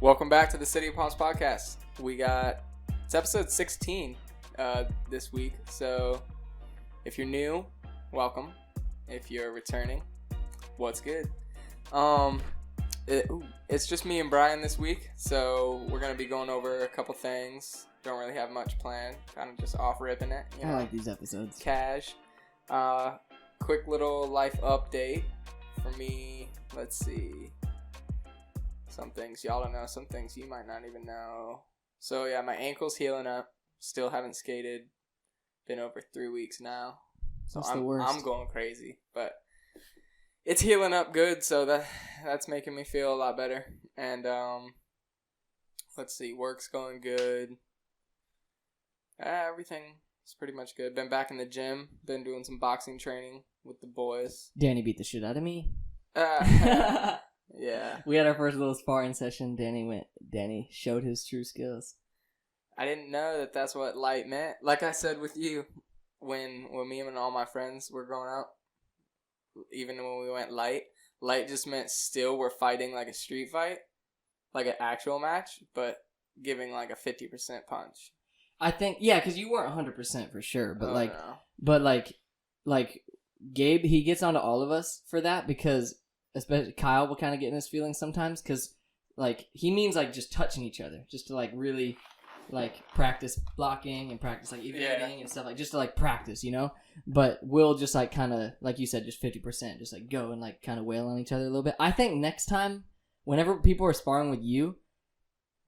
Welcome back to the City of Palms podcast. It's episode 16 this week. So if you're new, welcome. If you're returning, what's good? It's just me and Brian this week. So we're going to be going over a couple things. Don't really have much planned. Kind of just off ripping it. You know? I like these episodes. Cash. Quick little life update for me. Let's see. Some things y'all don't know. Some things you might not even know. So yeah, my ankle's healing up. Still haven't skated. Been over 3 weeks now. So That's the worst. I'm going crazy. But it's healing up good, so that's making me feel a lot better. And let's see, work's going good. Everything's pretty much good. Been back in the gym. Been doing some boxing training with the boys. Danny beat the shit out of me. Yeah. We had our first little sparring session. Danny showed his true skills. I didn't know that that's what light meant. Like I said with you, when me and all my friends were growing up, even when we went light just meant still we're fighting like a street fight, like an actual match, but giving like a 50% punch. I think, yeah, because you weren't 100% for sure, but no. like Gabe, he gets onto all of us for that because especially Kyle will kind of get in his feelings sometimes because like he means like just touching each other just to like really like practice blocking and practice like evading and stuff, like just to like practice, you know. But we'll just like kind of like you said, just 50%, just like go and like kind of wail on each other a little bit. I think next time, whenever people are sparring with you,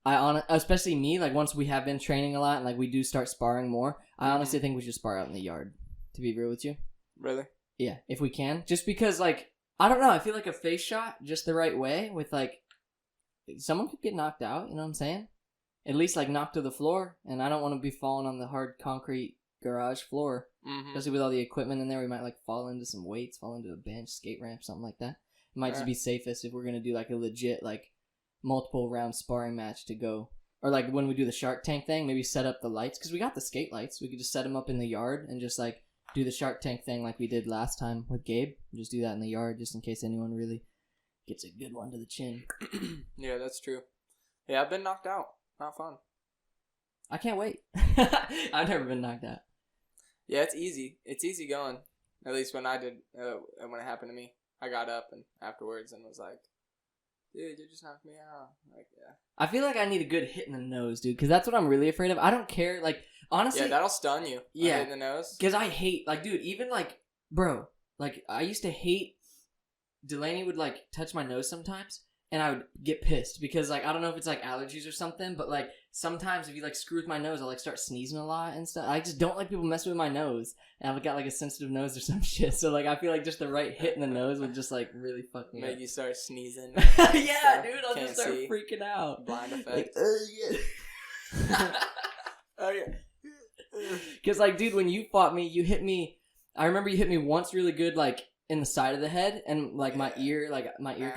especially me, like once we have been training a lot and like we do start sparring more, I honestly think we should spar out in the yard. To be real with you. Really? Yeah, if we can, just because like I don't know, I feel like a face shot just the right way with like someone could get knocked out. You know what I'm saying? At least like knocked to the floor, and I don't want to be falling on the hard concrete garage floor, especially with all the equipment in there. We might like fall into some weights, fall into a bench, skate ramp, something like that. It might just be safest if we're gonna do like a legit like multiple round sparring match to go, or like when we do the Shark Tank thing, maybe set up the lights because we got the skate lights. We could just set them up in the yard and just like do the Shark Tank thing like we did last time with Gabe. Just do that in the yard just in case anyone really gets a good one to the chin. Yeah, that's true. Yeah, I've been knocked out. Not fun. I can't wait. I've never been knocked out. Yeah, it's easy. It's easy going. At least when I did, when it happened to me, I got up and afterwards and was like, "Dude, you just knocked me out." Like, yeah. I feel like I need a good hit in the nose, dude, because that's what I'm really afraid of. I don't care, like honestly. Yeah, that'll stun you. Yeah, in the nose. Because I hate, like, dude, even like, bro, like I used to hate. Delaney would like touch my nose sometimes. And I would get pissed because, like, I don't know if it's, like, allergies or something, but, like, sometimes if you, like, screw with my nose, I'll, like, start sneezing a lot and stuff. I just don't like people messing with my nose. And I've got, like, a sensitive nose or some shit. So, like, I feel like just the right hit in the nose would just, like, really fuck me up. Make you start sneezing. Yeah, dude, I'll just start freaking out. Blind effect. Like, yeah. Oh, yeah. Because, like, dude, when you fought me, you hit me. I remember you hit me once really good, like, in the side of the head, and like my ear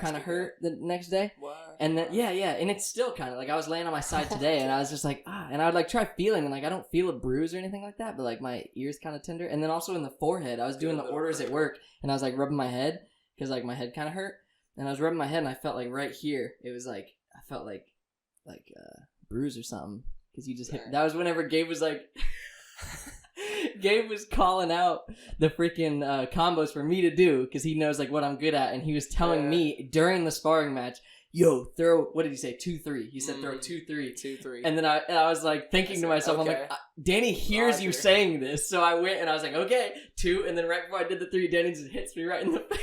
kind of hurt the next day. What? And then and it's still kind of like I was laying on my side today, and I was just like and I would like try feeling, and like I don't feel a bruise or anything like that, but like my ear's kind of tender. And then also in the forehead, I was doing the orders at work, and I was like rubbing my head because like my head kind of hurt, and I was rubbing my head, and I felt like right here, it was like I felt like bruise or something because you just hit. That was whenever Gabe was like. Gabe was calling out the freaking combos for me to do because he knows like what I'm good at, and he was telling me during the sparring match, "Yo, throw what did he say? 2-3." He said throw 2-3, 2-3, and then I was like thinking to myself, okay. I'm like, Danny hears you saying this, so I went and I was like, okay, 2, and then right before I did the 3, Danny just hits me right in the face.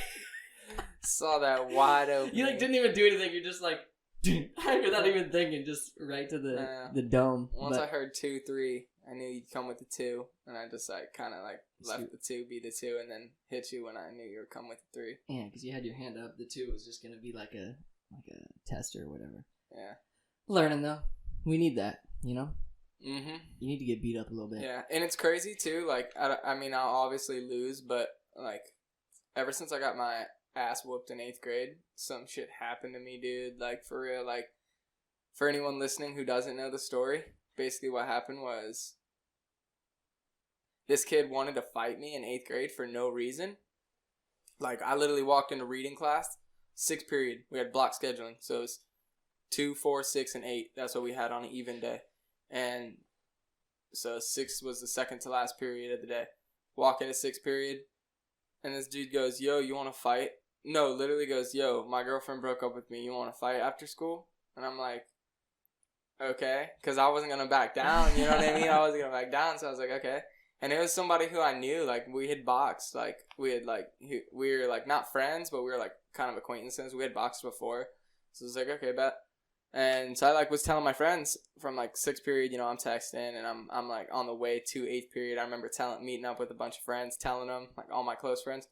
Saw that wide open. You like didn't even do anything. You're just like. Without even thinking, just right to the dome. Once I heard 2-3, I knew you'd come with the 2, and I just like kind of like left the 2 be the 2, and then hit you when I knew you would come with the 3. Yeah, because you had your hand up. The 2 was just gonna be like a tester or whatever. Yeah. Learning though, we need that, you know. You need to get beat up a little bit. Yeah, and it's crazy too. Like I mean, I'll obviously lose, but like ever since I got my ass whooped in 8th grade, some shit happened to me, dude. Like for real. Like for anyone listening who doesn't know the story, basically what happened was this kid wanted to fight me in 8th grade for no reason. Like I literally walked into reading class, 6th period. We had block scheduling, so it was 2, 4, 6, and 8. That's what we had on an even day. And so 6 was the second to last period of the day. Walk into 6th period, and this dude goes, yo, you want to fight? No, literally goes, yo, my girlfriend broke up with me. You want to fight after school? And I'm like, okay. Because I wasn't going to back down. You know what I mean? I wasn't going to back down. So I was like, okay. And it was somebody who I knew. Like, we had boxed. Like, we were, like, not friends, but we were, like, kind of acquaintances. We had boxed before. So I was like, okay, bet. And so I, like, was telling my friends from, like, 6th period, you know, I'm texting. And I'm like, on the way to 8th period. I remember meeting up with a bunch of friends, telling them, like, all my close friends.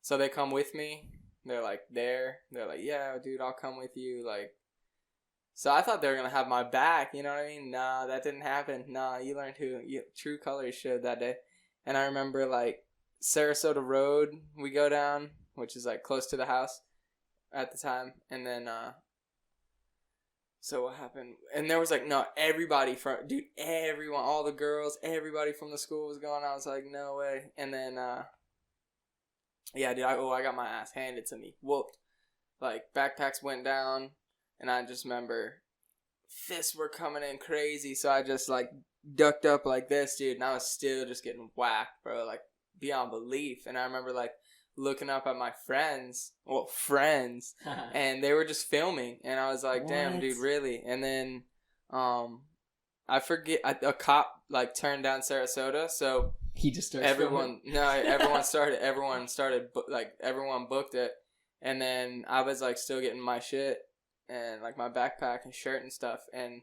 So they come with me. They're, like, there. They're like, yeah, dude, I'll come with you. Like, so I thought they were going to have my back, you know what I mean? Nah, that didn't happen. Nah, you learned who true colors showed that day. And I remember, like, Sarasota Road, we go down, which is, like, close to the house at the time. And then, so what happened? And there was, like, no, everybody from, dude, everyone, all the girls, everybody from the school was going. I was like, no way. And then, yeah, dude, I got my ass handed to me. Whooped. Like, backpacks went down. And I just remember fists were coming in crazy. So I just, like, ducked up like this, dude. And I was still just getting whacked, bro. Like, beyond belief. And I remember, like, looking up at my friends. And they were just filming. And I was like, What? damn, dude, really? And then, I forget, a cop, like, turned down Sarasota. So he just started everyone booked it. And then I was, like, still getting my shit. And, like, my backpack and shirt and stuff. And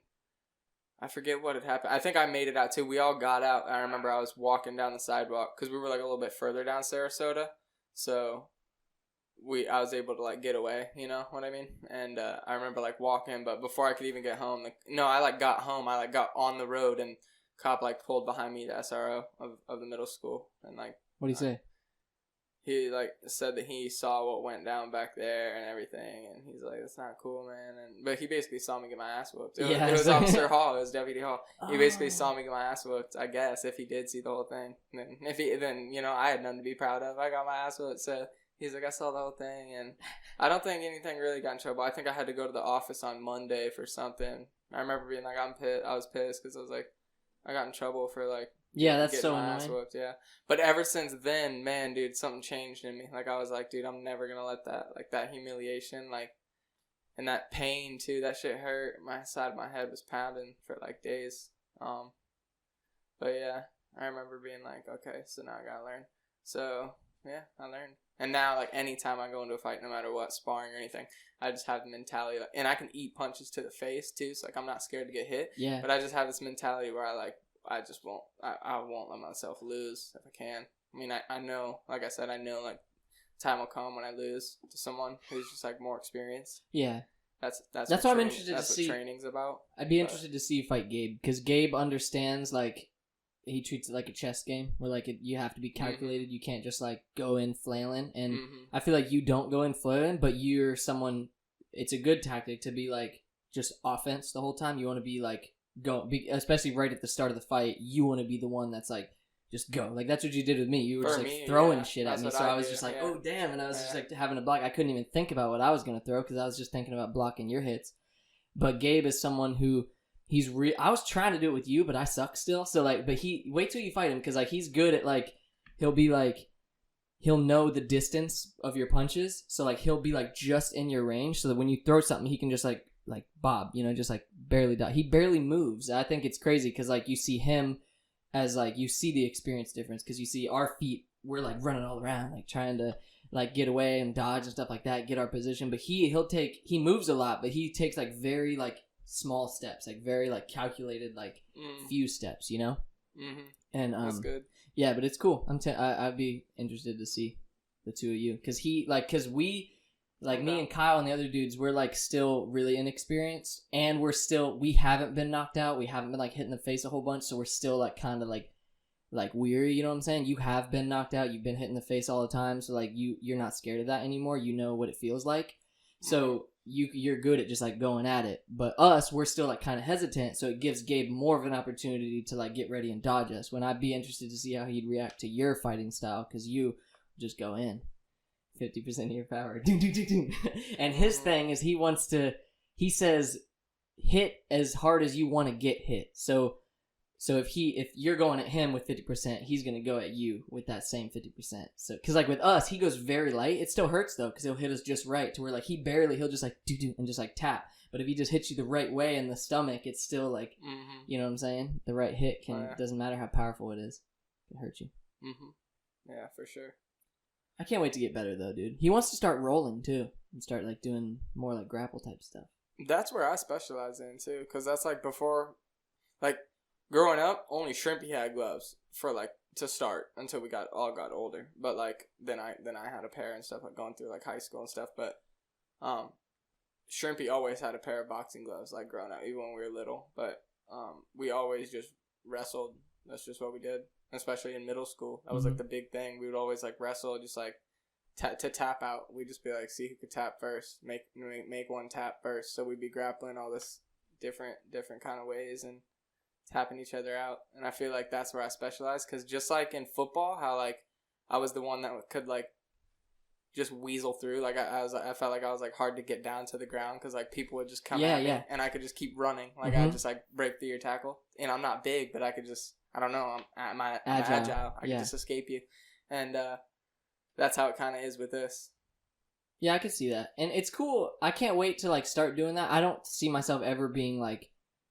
I forget what had happened. I think I made it out, too. We all got out. I remember I was walking down the sidewalk. Because we were, like, a little bit further down Sarasota. So, I was able to, like, get away. You know what I mean? And I remember, like, walking. But before I could even get home. I got home. I, like, got on the road. And cop, like, pulled behind me, the SRO of the middle school. And, like... What did he say? He, like, said that he saw what went down back there and everything, and he's like, that's not cool, man. But he basically saw me get my ass whooped. It was Officer Hall. It was Deputy Hall. He basically saw me get my ass whooped, I guess, if he did see the whole thing. And then, you know, I had nothing to be proud of. I got my ass whooped, so he's like, I saw the whole thing, and I don't think anything really got in trouble. I think I had to go to the office on Monday for something. I remember being like, I was pissed, because I was like, I got in trouble for, like, yeah, that's getting so my ass annoying. whooped, yeah. But ever since then, man, dude, something changed in me. Like, I was like, dude, I'm never gonna let that humiliation, like, and that pain, too, that shit hurt. My side of my head was pounding for, like, days. But, yeah, I remember being like, okay, so now I gotta learn. So, yeah, I learned. And now, like, anytime I go into a fight, no matter what, sparring or anything, I just have the mentality, like, and I can eat punches to the face, too, so, like, I'm not scared to get hit. Yeah. But I just have this mentality where I just won't. I won't let myself lose if I can. I mean, I know, like I said, I know, like, time will come when I lose to someone who's just, like, more experienced. Yeah. That's what I'm interested to see. That's what training's about. I'd be interested to see you fight Gabe, because Gabe understands, like, he treats it like a chess game, where, like, you have to be calculated. You can't just, like, go in flailing. And I feel like you don't go in flailing, but you're someone, it's a good tactic to be, like, just offense the whole time. You want to be, like, especially right at the start of the fight, you want to be the one that's like, just go. Like, that's what you did with me. You were just like throwing shit at me, so I was just like, oh damn, and I was just like having a block. I couldn't even think about what I was gonna throw because I was just thinking about blocking your hits. But Gabe is someone who I was trying to do it with you, but I suck still. So like, but wait till you fight him, because like he's good at, like, he'll know the distance of your punches, so like he'll be like just in your range, so that when you throw something, he can just like bob, you know, just like barely die. He barely moves. I think it's crazy because like you see him as like, you see the experience difference, because you see our feet, we're like running all around, like trying to like get away and dodge and stuff like that, get our position. But he moves a lot, but he takes like very like small steps, like very like calculated, like few steps, you know. And that's good. Yeah, but it's cool. I'd be interested to see the two of you, because we. Like, me and Kyle and the other dudes, we're, like, still really inexperienced. And we haven't been knocked out. We haven't been, like, hit in the face a whole bunch. So we're still, like, kind of, like weary, you know what I'm saying? You have been knocked out. You've been hit in the face all the time. So, like, you're not scared of that anymore. You know what it feels like. So you're good at just, like, going at it. But us, we're still, like, kind of hesitant. So it gives Gabe more of an opportunity to, like, get ready and dodge us. When I'd be interested to see how he'd react to your fighting style, because you just go in. 50% of your power. And his thing is he wants to he says hit as hard as you want to get hit. So if you're going at him with 50%, he's gonna go at you with that same 50%. So because like with us, he goes very light. It still hurts though because he'll hit us just right to where like he'll just like do and just like tap. But if he just hits you the right way in the stomach, it's still like, you know what I'm saying? The right hit doesn't matter how powerful it is, it can hurt you. Yeah, for sure. I can't wait to get better though, dude. He wants to start rolling too and start like doing more like grapple type stuff. That's where I specialize in too, because that's like before, like growing up, only Shrimpy had gloves for like to start until we got older. But like then I had a pair and stuff like going through like high school and stuff. But Shrimpy always had a pair of boxing gloves like growing up, even when we were little. But we always just wrestled. That's just what we did, especially in middle school. That was like the big thing. We would always like wrestle, just like to tap out. We'd just be like, see who could tap first, make one tap first. So we'd be grappling all this different kind of ways and tapping each other out. And I feel like that's where I specialize, because just like in football, how like I was the one that could like just weasel through. Like I felt like I was like hard to get down to the ground because like people would just come at me and I could just keep running. Like I just like break through your tackle. And I'm not big, but I could just, I don't know, I'm agile. I can just escape you. And that's how it kind of is with this. Yeah, I could see that. And it's cool. I can't wait to like start doing that. I don't see myself ever being like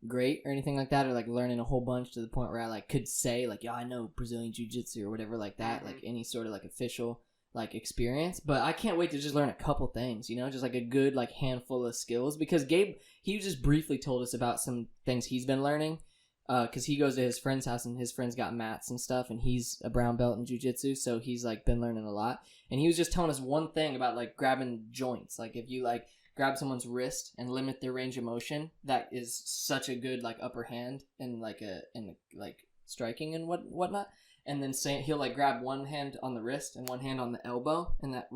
great or anything like that, or like learning a whole bunch to the point where I like could say like, yeah, I know Brazilian Jiu-Jitsu or whatever like that, like any sort of like official like experience. But I can't wait to just learn a couple things, you know, just like a good like handful of skills, because Gabe, he just briefly told us about some things he's been learning, because he goes to his friend's house and his friend's got mats and stuff, and he's a brown belt in jiu-jitsu, so he's like been learning a lot. And he was just telling us one thing about like grabbing joints. Like if you like grab someone's wrist and limit their range of motion, that is such a good like upper hand and like striking and whatnot. And then he'll like grab one hand on the wrist and one hand on the elbow, and that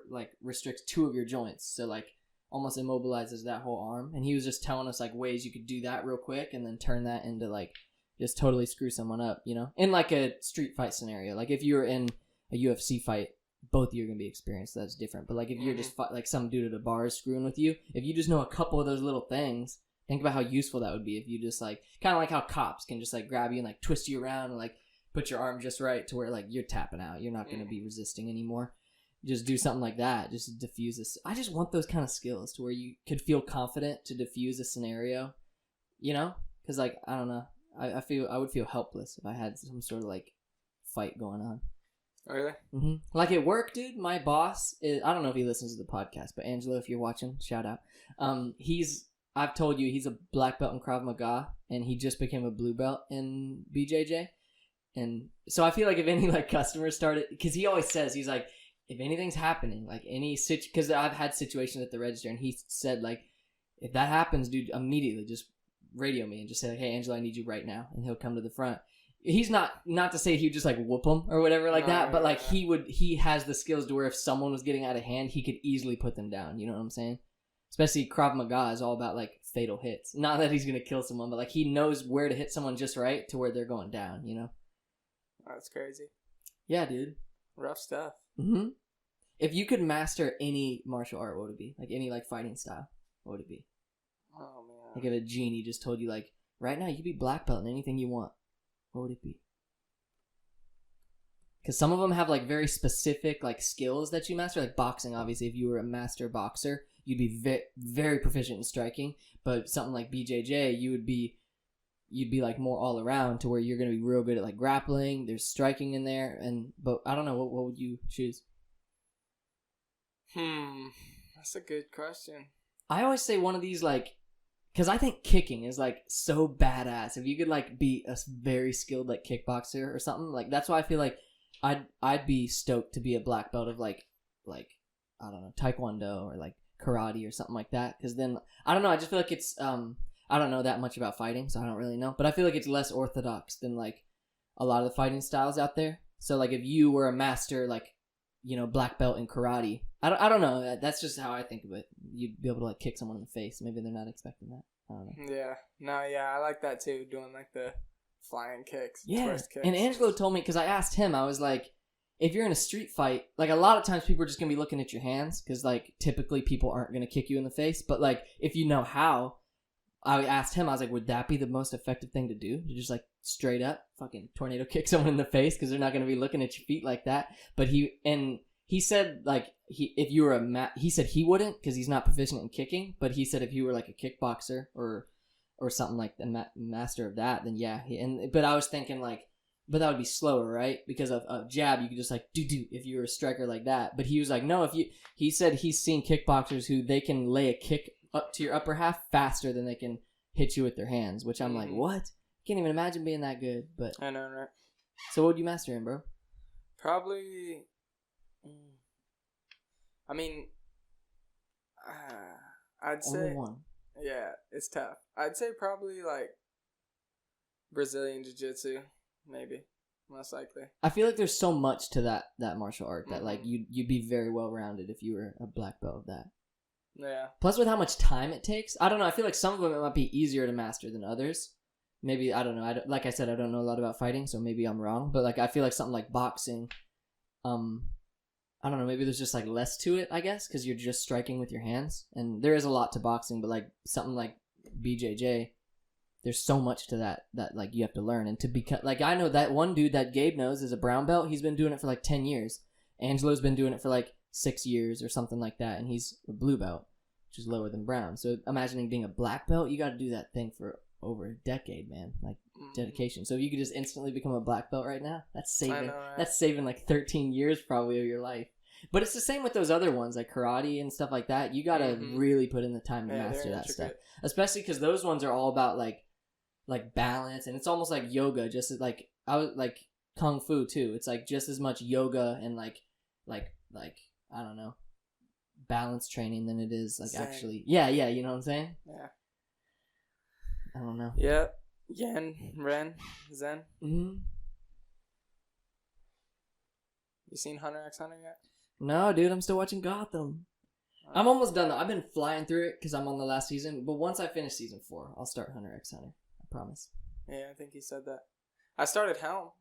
like restricts two of your joints, so like almost immobilizes that whole arm. And he was just telling us like ways you could do that real quick and then turn that into like just totally screw someone up, you know, in like a street fight scenario. Like if you were in a UFC fight, both of you are gonna be experienced, so that's different. But like if you're just like some dude at a bar is screwing with you, if you just know a couple of those little things, think about how useful that would be. If you just like kind of like how cops can just like grab you and like twist you around and like put your arm just right to where like you're tapping out, you're not going to be resisting anymore. Just do something like that, just to diffuse this. I just want those kind of skills to where you could feel confident to diffuse a scenario, you know, because like I don't know, I would feel helpless if I had some sort of like fight going on. Oh, really? Like at work, dude, my boss is, I don't know if he listens to the podcast, but Angelo, if you're watching, shout out. I've told you he's a black belt in Krav Maga, and he just became a blue belt in BJJ. And so I feel like if any like customers started, because he always says, he's like, if anything's happening, like any because I've had situations at the register, and he said like, if that happens, dude, immediately just radio me and just say like, hey, Angelo, I need you right now, and he'll come to the front. He's not to say he would just like whoop him or whatever like that, but like he has the skills to where if someone was getting out of hand, he could easily put them down. You know what I'm saying? Especially Krav Maga is all about like fatal hits. Not that he's gonna kill someone, but like he knows where to hit someone just right to where they're going down. You know? That's crazy. Yeah, dude. Rough stuff. If you could master any martial art, what would it be? Like any like fighting style, what would it be? Oh man. Like if a genie just told you like, right now you could be black belt in anything you want, what would it be? Because some of them have like very specific like skills that you master. Like boxing, obviously, if you were a master boxer, you'd be very proficient in striking. But something like BJJ, you'd be like more all around to where you're gonna be real good at like grappling. There's striking in there, but I don't know, what would you choose? That's a good question. I always say one of these like, because I think kicking is like so badass. If you could like be a very skilled like kickboxer or something, like that's why I feel like I'd be stoked to be a black belt of like I don't know, taekwondo or like karate or something like that. Because then I don't know, I just feel like it's I don't know that much about fighting, so I don't really know. But I feel like it's less orthodox than like a lot of the fighting styles out there. So like if you were a master like, you know, black belt in karate, I don't know. That's just how I think of it. You'd be able to like kick someone in the face. Maybe they're not expecting that. I don't know. Yeah. No, yeah, I like that too. Doing like the flying kicks, yeah. twist kicks. And Angelo told me, because I asked him, I was like, if you're in a street fight, like a lot of times people are just gonna be looking at your hands because like typically people aren't gonna kick you in the face. But like if you know how, I asked him, I was like, would that be the most effective thing to do? To just like straight up fucking tornado kick someone in the face because they're not gonna be looking at your feet like that. But he said like if you were he said he wouldn't because he's not proficient in kicking. But he said if you were like a kickboxer or something like the master of that, then yeah. But I was thinking like. But that would be slower, right? Because of jab, you could just like do if you were a striker like that. But he was like, no, he said he's seen kickboxers who they can lay a kick up to your upper half faster than they can hit you with their hands. Which I'm like, what? Can't even imagine being that good. But I know, right? So what would you master in, bro? Probably. I mean, I'd say only one. Yeah, it's tough. I'd say probably like Brazilian Jiu-Jitsu. Maybe, most likely. I feel like there's so much to that martial art that like you'd be very well rounded if you were a black belt of that. Yeah. Plus, with how much time it takes, I don't know. I feel like some of them it might be easier to master than others. Maybe I don't know. Like I said, I don't know a lot about fighting, so maybe I'm wrong. But like I feel like something like boxing, I don't know. Maybe there's just like less to it, I guess, because you're just striking with your hands, and there is a lot to boxing. But like something like BJJ. There's so much to that like you have to learn and to become like I know that one dude that Gabe knows is a brown belt. He's been doing it for like 10 years. Angelo's been doing it for like 6 years or something like that, and he's a blue belt, which is lower than brown. So imagining being a black belt, you got to do that thing for over a decade, man. Like dedication. So if you could just instantly become a black belt right now, that's saving. I know, right? That's saving like 13 years probably of your life. But it's the same with those other ones like karate and stuff like that. You got to really put in the time to master that stuff, especially because those ones are all about like balance, and it's almost like yoga, just like I was like kung fu too. It's like just as much yoga and like I don't know, balance training than it is like Zen. Actually yeah you know what I'm saying. Yeah, I don't know. Yeah, yen, ren, zen. You seen Hunter x Hunter yet? No, dude, I'm still watching Gotham. I'm almost done though. I've been flying through it because I'm on the last season, but once I finish season 4 I'll start Hunter x Hunter. Promise. Yeah, I think he said that. I started Helm.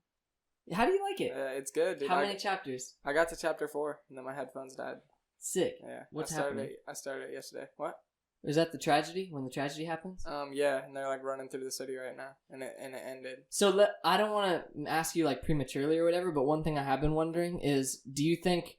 How do you like it? It's good, dude. How many chapters? I got to chapter 4, and then my headphones died. Sick. Yeah. What's happening? I started it yesterday. What? Is that the tragedy? When the tragedy happens? Yeah, and they're like running through the city right now, and it ended. So I don't want to ask you like prematurely or whatever, but one thing I have been wondering is, do you think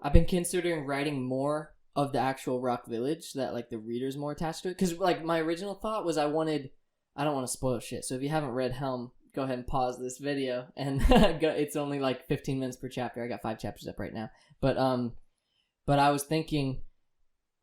I've been considering writing more of the actual Rock Village so that like the reader's more attached to it? Because like my original thought was I don't want to spoil shit. So if you haven't read Helm, go ahead and pause this video and go. It's only like 15 minutes per chapter. I got 5 chapters up right now. But I was thinking,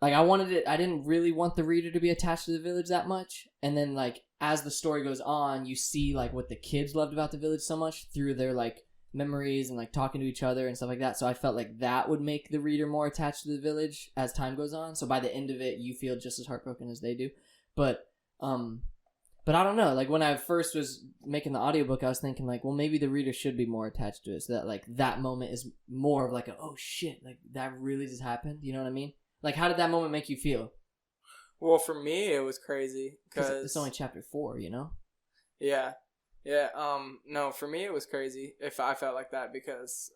like I didn't really want the reader to be attached to the village that much. And then like as the story goes on, you see like what the kids loved about the village so much through their like memories and like talking to each other and stuff like that. So I felt like that would make the reader more attached to the village as time goes on. So by the end of it, you feel just as heartbroken as they do. But I don't know, like when I first was making the audiobook, I was thinking like, well, maybe the reader should be more attached to it so that like that moment is more of like a, oh shit, like that really just happened. You know what I mean? Like how did that moment make you feel? Well, for me, it was crazy because it's only chapter 4, you know? Yeah. No, for me, it was crazy if I felt like that because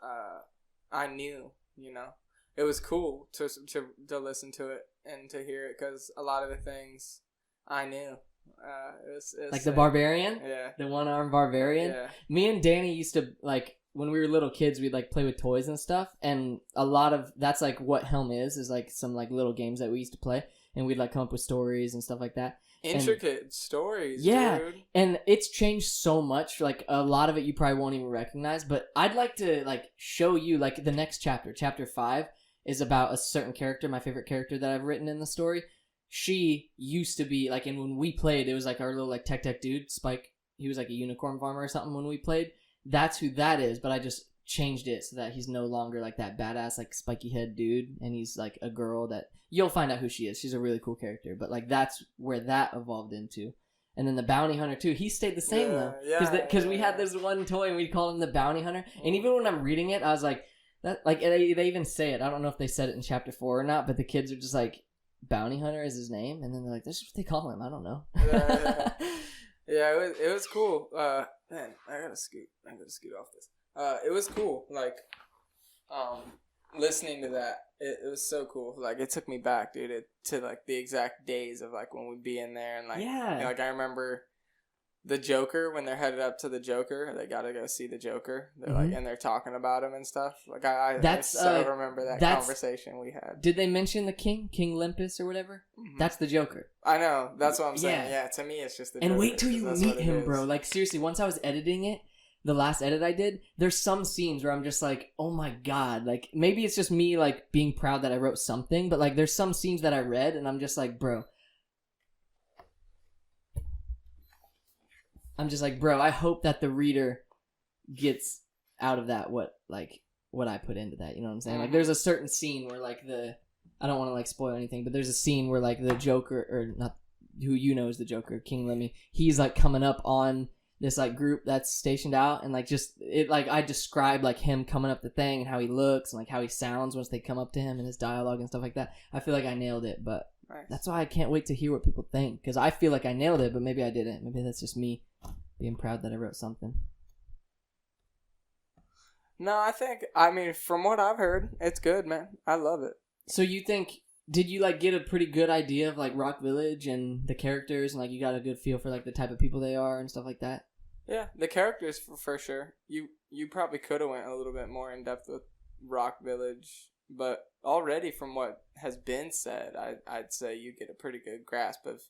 I knew, you know, it was cool to listen to it and to hear it because a lot of the things I knew. It was like the barbarian, yeah, the one-armed barbarian. Yeah. Me and Danny used to like when we were little kids, we'd like play with toys and stuff, and a lot of that's like what Helm is like some like little games that we used to play, and we'd like come up with stories and stuff like that. Intricate stories, yeah, dude. And it's changed so much. Like a lot of it you probably won't even recognize, but I'd like to like show you like the next chapter 5 is about a certain character, my favorite character that I've written in the story. She used to be like, and when we played, it was like our little like tech dude, Spike. He was like a unicorn farmer or something when we played. That's who that is, but I just changed it so that he's no longer like that badass like spiky head dude, and he's like a girl that you'll find out who she is. She's a really cool character, but like that's where that evolved into. And then the bounty hunter too, he stayed the same though, because we had this one toy and we called him the bounty hunter. And even when I'm reading it, I was like, that like they even say it. I don't know if they said it in chapter 4 or not, but the kids are just like, bounty hunter is his name, and then they're like, that's what they call him. I don't know. Yeah, it was cool. Man, I gotta scoot off this. It was cool. Like listening to that, it was so cool. Like, it took me back, dude, to like the exact days of like when we'd be in there, and like, Yeah. like I remember the Joker, when they're headed up to the Joker, they gotta go see the Joker. They're like, and they're talking about him and stuff. Like, I so remember that conversation we had. Did they mention the King Limpus or whatever? Mm-hmm. That's the Joker. I know. That's what I'm saying. Yeah, to me, it's just the Joker. And wait till you meet him, bro. Like, seriously, once I was editing it, the last edit I did, there's some scenes where I'm just like, oh my god. Like, maybe it's just me, like, being proud that I wrote something, but, like, there's some scenes that I read, and I'm just like, bro. I hope that the reader gets out of that what I put into that. You know what I'm saying? Like, there's a certain scene where, like, I don't want to, like, spoil anything, but there's a scene where, like, the Joker, or not, who you know is the Joker, King Lemmy, he's, like, coming up on this, like, group that's stationed out, and, like, just, it, like, I describe, like, him coming up the thing, and how he looks, and, like, how he sounds once they come up to him, and his dialogue and stuff like that. I feel like I nailed it, but nice. That's why I can't wait to hear what people think, because I feel like I nailed it, but maybe I didn't. Maybe that's just me being proud that I wrote something. No, I mean, from what I've heard, it's good, man. I love it. So you think, did you, like, get a pretty good idea of, like, Rock Village and the characters, and, like, you got a good feel for, like, the type of people they are and stuff like that? Yeah, the characters for sure. You probably could have went a little bit more in depth with Rock Village, but already from what has been said, I'd say you get a pretty good grasp of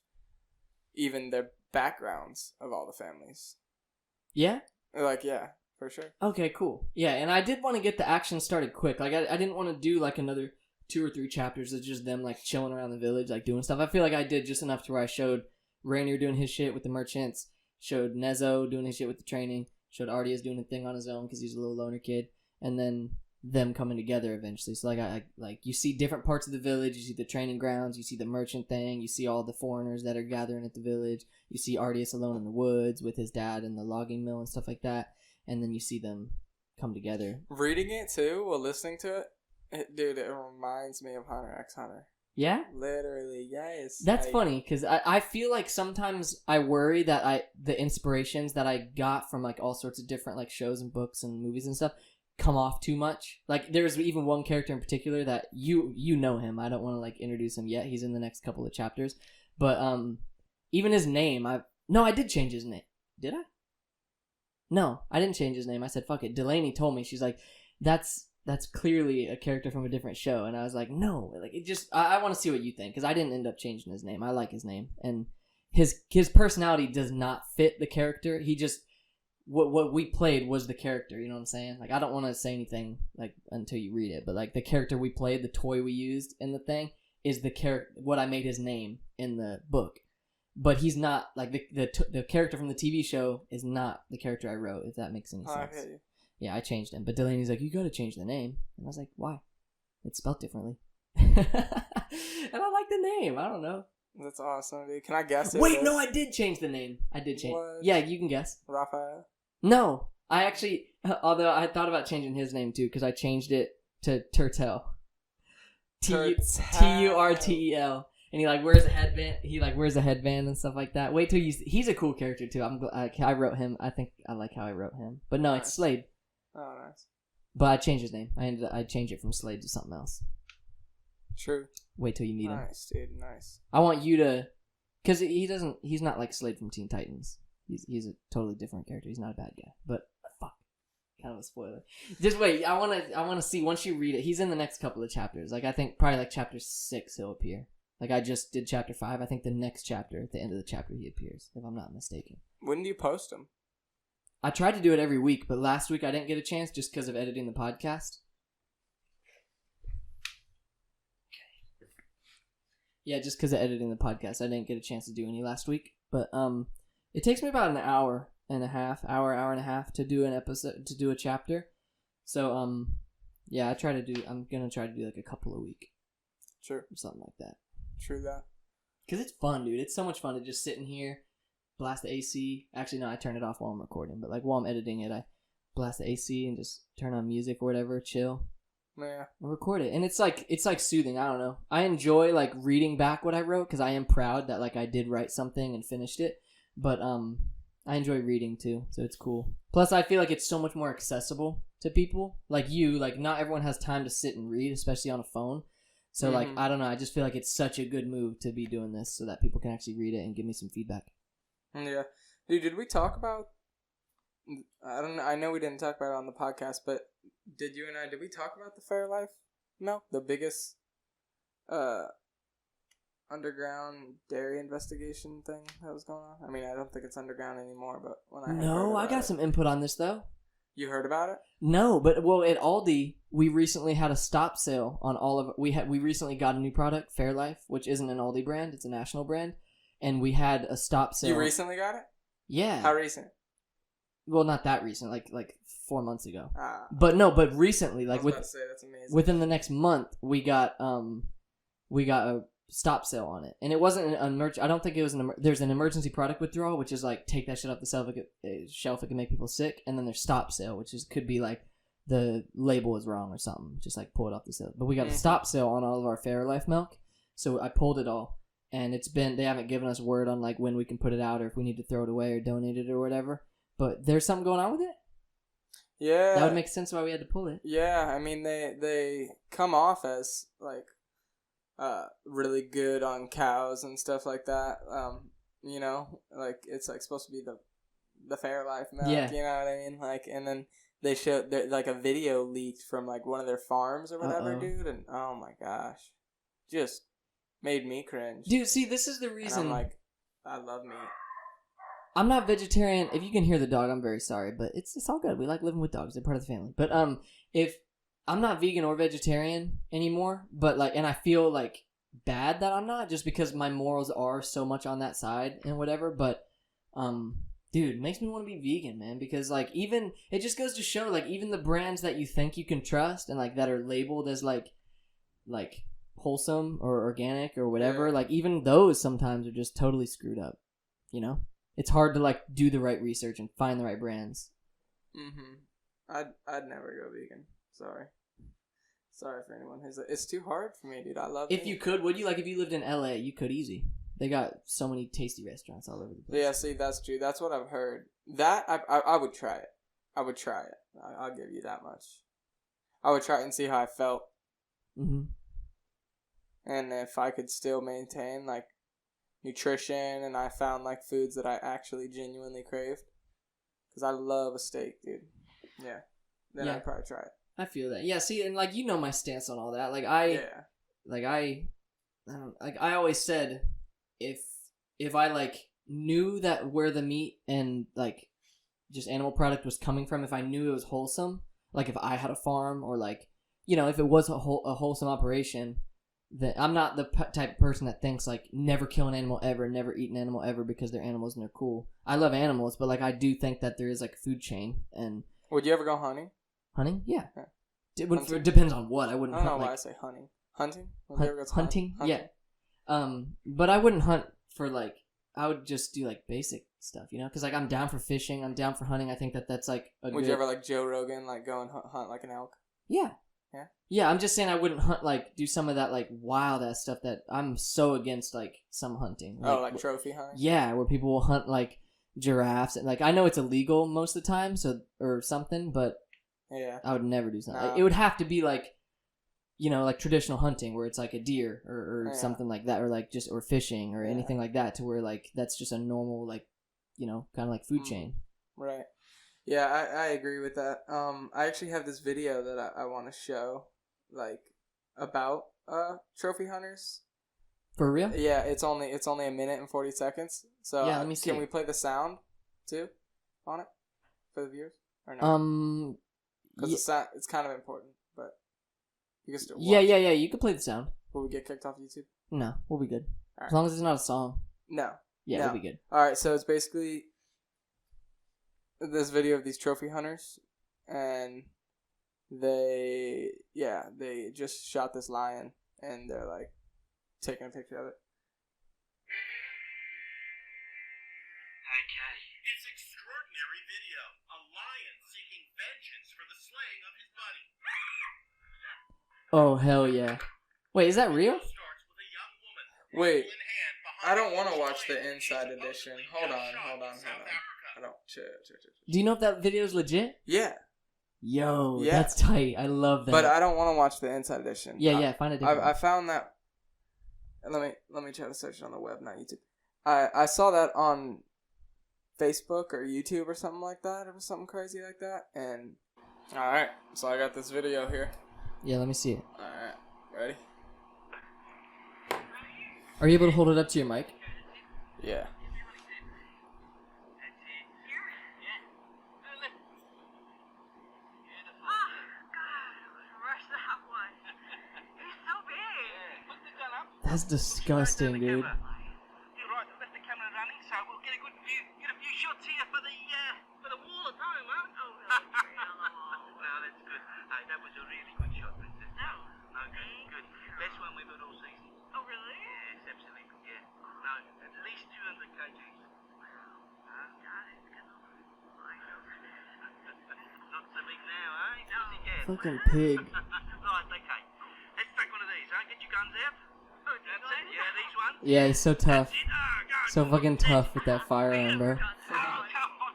even their backgrounds of all the families. Yeah? Like, yeah, for sure. Okay, cool. Yeah, and I did want to get the action started quick. Like, I didn't want to do, like, another 2 or 3 chapters of just them, like, chilling around the village, like, doing stuff. I feel like I did just enough to where I showed Rainier doing his shit with the merchants, showed Nezo doing his shit with the training, showed Ardias doing a thing on his own because he's a little loner kid, and then them coming together eventually. So, like, I like, you see different parts of the village, you see the training grounds, you see the merchant thing, you see all the foreigners that are gathering at the village, you see Ardias alone in the woods with his dad in the logging mill and stuff like that, and then you see them come together. Reading it, too, while listening to it, dude, it reminds me of Hunter x Hunter. Yeah? Literally, yes. That's funny, because I feel like sometimes I worry that the inspirations that I got from, like, all sorts of different, like, shows and books and movies and stuff come off too much. Like, there's even one character in particular that you know him. I don't want to, like, introduce him yet. He's in the next couple of chapters. But even his name, I did change his name. Did I? No, I didn't change his name. I said, fuck it. Delaney told me. She's like, that's clearly a character from a different show. And I was like, no. Like, it just, I want to see what you think, because I didn't end up changing his name. I like his name. And his personality does not fit the character. He just, what we played was the character, you know what I'm saying? Like, I don't want to say anything, like, until you read it, but, like, the character we played, the toy we used in the thing, is the what I made his name in the book. But he's not, like, the character from the TV show is not the character I wrote, if that makes any sense. Yeah, I changed him. But Delaney's like, you gotta change the name. And I was like, why? It's spelled differently. And I like the name. I don't know. That's awesome, dude. Can I guess it? Wait, no, I did change the name. I did change. What? Yeah, you can guess. Raphael? No. I actually, although I thought about changing his name too, because I changed it to Turtel. Turtel. And he, like, wears a headband. He, like, wears a headband and stuff like that. Wait till you see. He's a cool character too. I wrote him. I think I like how I wrote him. But no, it's Slade. Oh, nice. But I changed his name. I changed it from Slade to something else. True. Wait till you meet him. Nice, dude. Nice. I want you to, because he's not like Slade from Teen Titans. He's a totally different character. He's not a bad guy. But fuck, kind of a spoiler. Just wait. I want to see once you read it. He's in the next couple of chapters. Like, I think probably like chapter 6 he'll appear. Like, I just did chapter 5. I think the next chapter, at the end of the chapter, he appears, if I'm not mistaken. When do you post him? I tried to do it every week, but last week I didn't get a chance just because of editing the podcast. Yeah, just because of editing the podcast, I didn't get a chance to do any last week. But it takes me about an hour and a half to do an episode, to do a chapter. So yeah, I'm gonna try to do like a couple a week. Sure. Or something like that. True that. Because it's fun, dude. It's so much fun to just sit in here, blast the AC. Actually, no, I turn it off while I'm recording. But, like, while I'm editing it, I blast the AC and just turn on music or whatever, chill. Yeah. And record it. And it's like soothing. I don't know. I enjoy, like, reading back what I wrote because I am proud that, like, I did write something and finished it. But I enjoy reading, too. So it's cool. Plus, I feel like it's so much more accessible to people. Like you, like not everyone has time to sit and read, especially on a phone. So like, I don't know. I just feel like it's such a good move to be doing this so that people can actually read it and give me some feedback. Yeah. Dude, did we talk about... I don't know. I know we didn't talk about it on the podcast, but did we talk about the Fairlife milk? The biggest underground dairy investigation thing that was going on? I mean, I don't think it's underground anymore, but when I got some input on this though. You heard about it? No, but well, at Aldi, we recently had a stop sale on all of. We recently got a new product, Fairlife, which isn't an Aldi brand; it's a national brand, and we had a stop sale. You recently got it? Yeah. How recent? Well, not that recent, like 4 months ago. But recently, like that's amazing. within the next month, we got a stop sale on it, and it wasn't I don't think it was there's an emergency product withdrawal, which is like take that shit off the shelf, it can make people sick, and then there's stop sale, which could be like the label is wrong or something, just like pull it off the sale. But we got a stop sale on all of our Fairlife milk, so I pulled it all, and they haven't given us word on like when we can put it out or if we need to throw it away or donate it or whatever. But there's something going on with it. Yeah, that would make sense why we had to pull it. Yeah, I mean they come off as like really good on cows and stuff like that. You know, like it's like supposed to be the Fairlife milk. Yeah. You know what I mean? Like, and then they showed like a video leaked from like one of their farms or whatever, dude. And oh my gosh, just made me cringe. Dude, see, this is the reason. And I'm like, I love meat. I'm not vegetarian. If you can hear the dog, I'm very sorry, but it's all good. We like living with dogs; they're part of the family. But if I'm not vegan or vegetarian anymore, but like, and I feel like bad that I'm not, just because my morals are so much on that side and whatever. But dude, it makes me want to be vegan, man, because like even it just goes to show like even the brands that you think you can trust and like that are labeled as like wholesome or organic or whatever, like even those sometimes are just totally screwed up, you know. It's hard to like do the right research and find the right brands. I'd never go vegan. Sorry for anyone who's. It's too hard for me, dude. I love. If you could, would you like if you lived in LA? You could easy. They got so many tasty restaurants all over the place. Yeah, see, that's true. That's what I've heard. That I would try it. I would try it. I'll give you that much. I would try it and see how I felt. And if I could still maintain like nutrition, and I found like foods that I actually genuinely craved, because I love a steak, dude. Yeah, then I'd probably try it. I feel that. Yeah, see, and like you know my stance on all that. Like I always said, if I like knew that where the meat and like just animal product was coming from, if I knew it was wholesome, like if I had a farm or like, you know, if it was a wholesome operation. That I'm not the type of person that thinks like never kill an animal ever, never eat an animal ever because they're animals and they're cool. I love animals, but like I do think that there is like a food chain. And would you ever go hunting? Hunting? Yeah. It depends on what. I wouldn't. I don't know why I say hunting. Hunting? Hunting? Yeah. But I wouldn't hunt for like. I would just do like basic stuff, you know, because like I'm down for fishing, I'm down for hunting. I think that's like. Would you ever like Joe Rogan, like go and hunt like an elk? Yeah. Yeah, I'm just saying I wouldn't hunt, like, do some of that, like, wild-ass stuff that I'm so against, like, some hunting. Like trophy hunting? Yeah, where people will hunt, like, giraffes. And, like, I know it's illegal most of the time, or something, but I would never do something. No. It would have to be, like, you know, like traditional hunting where it's, like, a deer or something like that, or, like, just, or fishing or anything like that, to where, like, that's just a normal, like, you know, kind of like food chain. Right. Yeah, I agree with that. I actually have this video that I want to show, like, about trophy hunters. For real? Yeah, it's only a minute and 40 seconds. So yeah, let me see. Can we play the sound too on it for the viewers or no? Because it's kind of important, but you can still watch. Yeah. You can play the sound. Will we get kicked off YouTube? No, we'll be good. As long as it's not a song. No. Yeah, we'll be good. All right, so it's basically this video of these trophy hunters, and they just shot this lion, and they're like taking a picture of it. Okay. It's extraordinary video. A lion seeking vengeance for the slaying of his buddy. Oh hell yeah! Wait, is that real? Wait, I don't want to watch the inside edition. Hold on. I don't. Chill. Do you know if that video is legit? Yeah. Yo, Yeah. that's tight. I love that. But I don't want to watch the inside edition. Yeah, find a different I found that. Let me try to search it on the web, not YouTube. I saw that on Facebook or YouTube or something like that. It was something crazy like that. And all right, so I got this video here. Yeah, let me see it. All right, ready? Are you able to hold it up to your mic? Yeah. That's disgusting, dude. You're right, I left the camera running, so we'll get a good view, get a few shots here for the wall at home, huh? Oh, well, that's good. Hey, that was a really good shot, Princess. No, good. Best one we've had all season. Oh, really? Yes, absolutely. Yeah. No, at least 200 kgs. Huh? Not so big now, eh? No. Fucking pig. Right, okay. Let's take one of these, huh? Get your guns out. That's it. Yeah, these ones. Yeah, he's so tough. That's it. Go. So fucking tough with that firearm, bro. Oh, come on.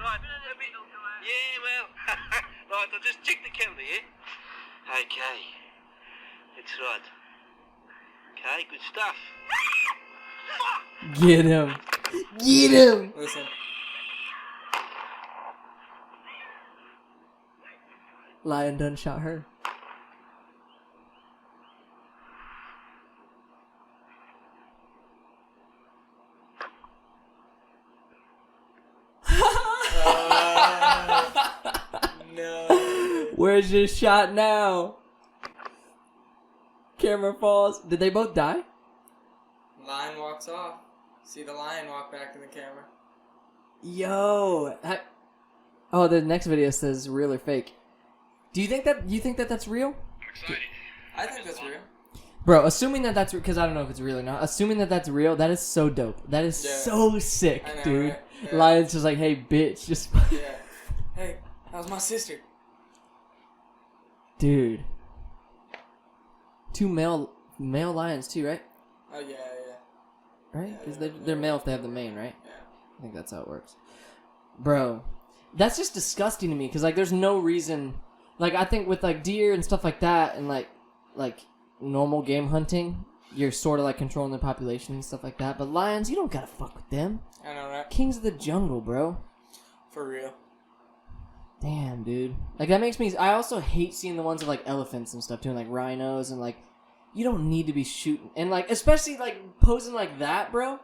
Right, let me... Yeah, well... right, I'll just check the camera here. Okay. That's right. Okay, good stuff. Get him. Get him. Listen. Lion done shot her. No. Where's your shot now? Camera falls. Did they both die? Lion walks off. See the lion walk back to the camera. Yo. Oh, the next video says real or fake. Do you think that that's real? I think that's real. Bro, assuming that that's because I don't know if it's real or not. Assuming that that's real, that is so dope. That is so sick, I know, dude. right? Yeah. Lion's just like, hey, bitch, just Yeah. Hey, how's my sister? dude. 2 male lions too, right? Oh yeah. Right? Yeah, Because yeah, they're male if they have the mane, right? Yeah. I think that's how it works. Bro, that's just disgusting to me because like there's no reason. Like I think with like deer and stuff like that and like normal game hunting, you're sort of like controlling their population and stuff like that. But lions, you don't gotta fuck with them. I know, right? Kings of the jungle, bro. For real. Damn, dude. Like that makes me. I also hate seeing the ones of like elephants and stuff too, and like rhinos and like. You don't need to be shooting and like especially like posing like that, bro.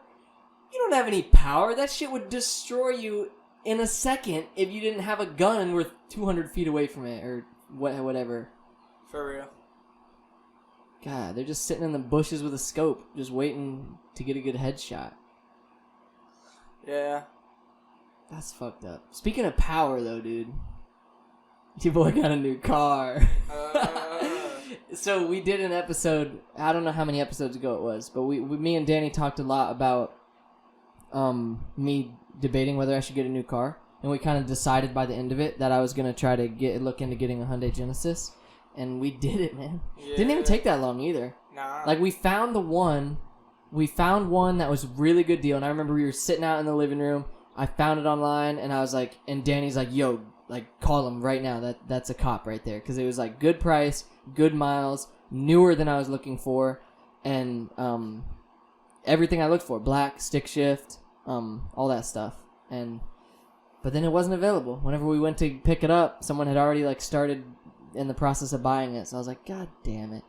You don't have any power. That shit would destroy you in a second if you didn't have a gun worth 200 feet away from it or whatever. For real. God, they're just sitting in the bushes with a scope, just waiting to get a good headshot. Yeah. That's fucked up. Speaking of power, though, dude, your boy got a new car. So we did an episode. I don't know how many episodes ago it was, but me and Danny talked a lot about me debating whether I should get a new car, and we kind of decided by the end of it that I was gonna try to look into getting a Hyundai Genesis, and we did it, man. Yeah. Didn't even take that long either. Nah. Like we found one that was a really good deal, and I remember we were sitting out in the living room. I found it online, and I was like, and Danny's like, "Yo, like call him right now. That's a cop right there," because it was like good price, good miles, newer than I was looking for, and everything I looked for: black, stick shift, all that stuff. But then it wasn't available. Whenever we went to pick it up, someone had already like started in the process of buying it. So I was like, God damn it.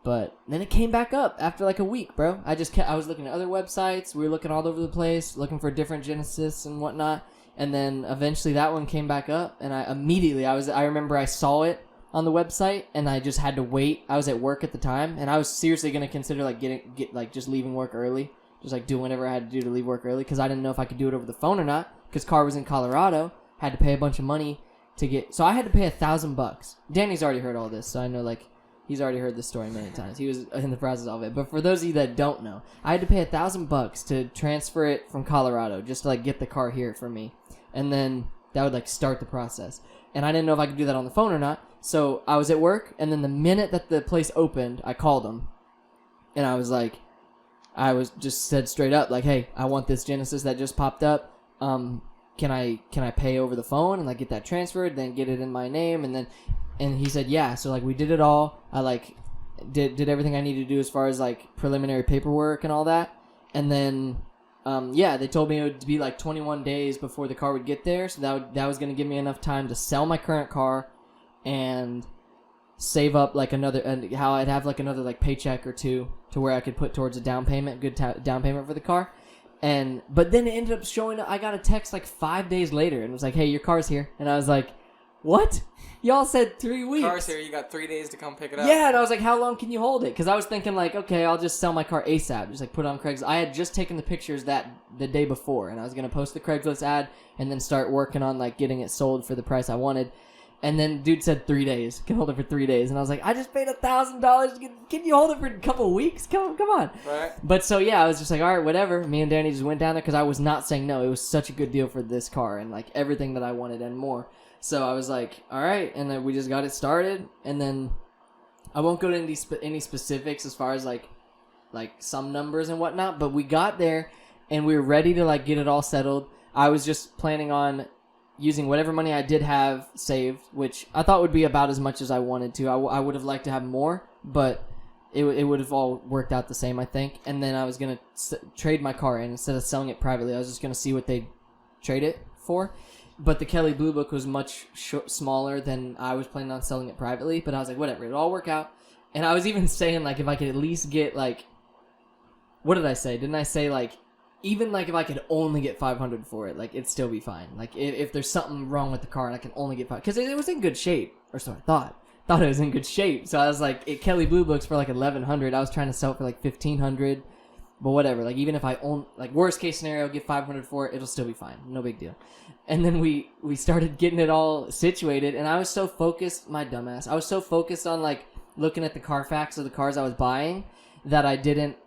But then it came back up after like a week, bro. I was looking at other websites. We were looking all over the place, looking for different Genesis and whatnot. And then eventually that one came back up, and I remember I saw it on the website, and I just had to wait. I was at work at the time, and I was seriously gonna consider like just leaving work early, just like do whatever I had to do to leave work early, because I didn't know if I could do it over the phone or not. Because car was in Colorado, had to pay a bunch of money to get. So I had to pay $1,000. Danny's already heard all this, so I know like. He's already heard this story many times. He was in the process of it. But for those of you that don't know, I had to pay $1,000 to transfer it from Colorado just to like get the car here for me. And then that would like start the process. And I didn't know if I could do that on the phone or not. So I was at work, and then the minute that the place opened, I called him. And I was just said straight up like, "Hey, I want this Genesis that just popped up. can I pay over the phone and like get that transferred, then get it in my name, and he said yeah. So like we did it all. I like did everything I needed to do as far as like preliminary paperwork and all that, and then they told me it would be like 21 days before the car would get there, so that was going to give me enough time to sell my current car and save up like another, and how I'd have like another like paycheck or two to where I could put towards a down payment, down payment for the car. But then it ended up showing up. I got a text like 5 days later and it was like, hey, your car's here. And I was like, what? Y'all said 3 weeks. Car's here. You got 3 days to come pick it up. Yeah, and I was like, how long can you hold it? Because I was thinking like, okay, I'll just sell my car ASAP. Just like put it on Craigslist. I had just taken the pictures the day before, and I was going to post the Craigslist ad and then start working on like getting it sold for the price I wanted. And then dude said 3 days. Can hold it for 3 days. And I was like, I just paid $1,000. Can you hold it for a couple of weeks? Come on. Right. But so yeah, I was just like, all right, whatever. Me and Danny just went down there because I was not saying no. It was such a good deal for this car and like everything that I wanted and more. So I was like, all right. And then we just got it started. And then I won't go into any specifics as far as like some numbers and whatnot. But we got there and we were ready to like get it all settled. I was just planning on using whatever money I did have saved, which I thought would be about as much as I wanted to. I would have liked to have more, but it would have all worked out the same, I think. And then I was going to trade my car in. Instead of selling it privately, I was just going to see what they'd trade it for. But the Kelly Blue Book was much smaller than I was planning on selling it privately. But I was like, whatever, it'll all work out. And I was even saying, like, if I could at least get, like, what did I say? Didn't I say, like, even like if I could only get $500 for it, like it'd still be fine. Like if there's something wrong with the car and I can only get $500, because it was in good shape, or so I thought it was in good shape. So I was like, Kelly Blue Book's for like $1,100. I was trying to sell it for like $1,500, but whatever. Like even if I own, like worst case scenario, get $500 for it, it'll still be fine, no big deal. And then we started getting it all situated, and I was so focused, my dumbass, I was so focused on like looking at the Carfax of the cars I was buying that I didn't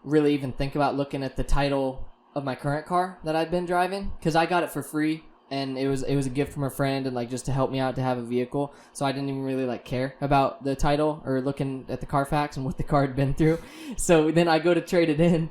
really even think about looking at the title of my current car that I've been driving, because I got it for free and it was a gift from a friend and like just to help me out to have a vehicle, so I didn't even really like care about the title or looking at the Carfax and what the car had been through. So then I go to trade it in,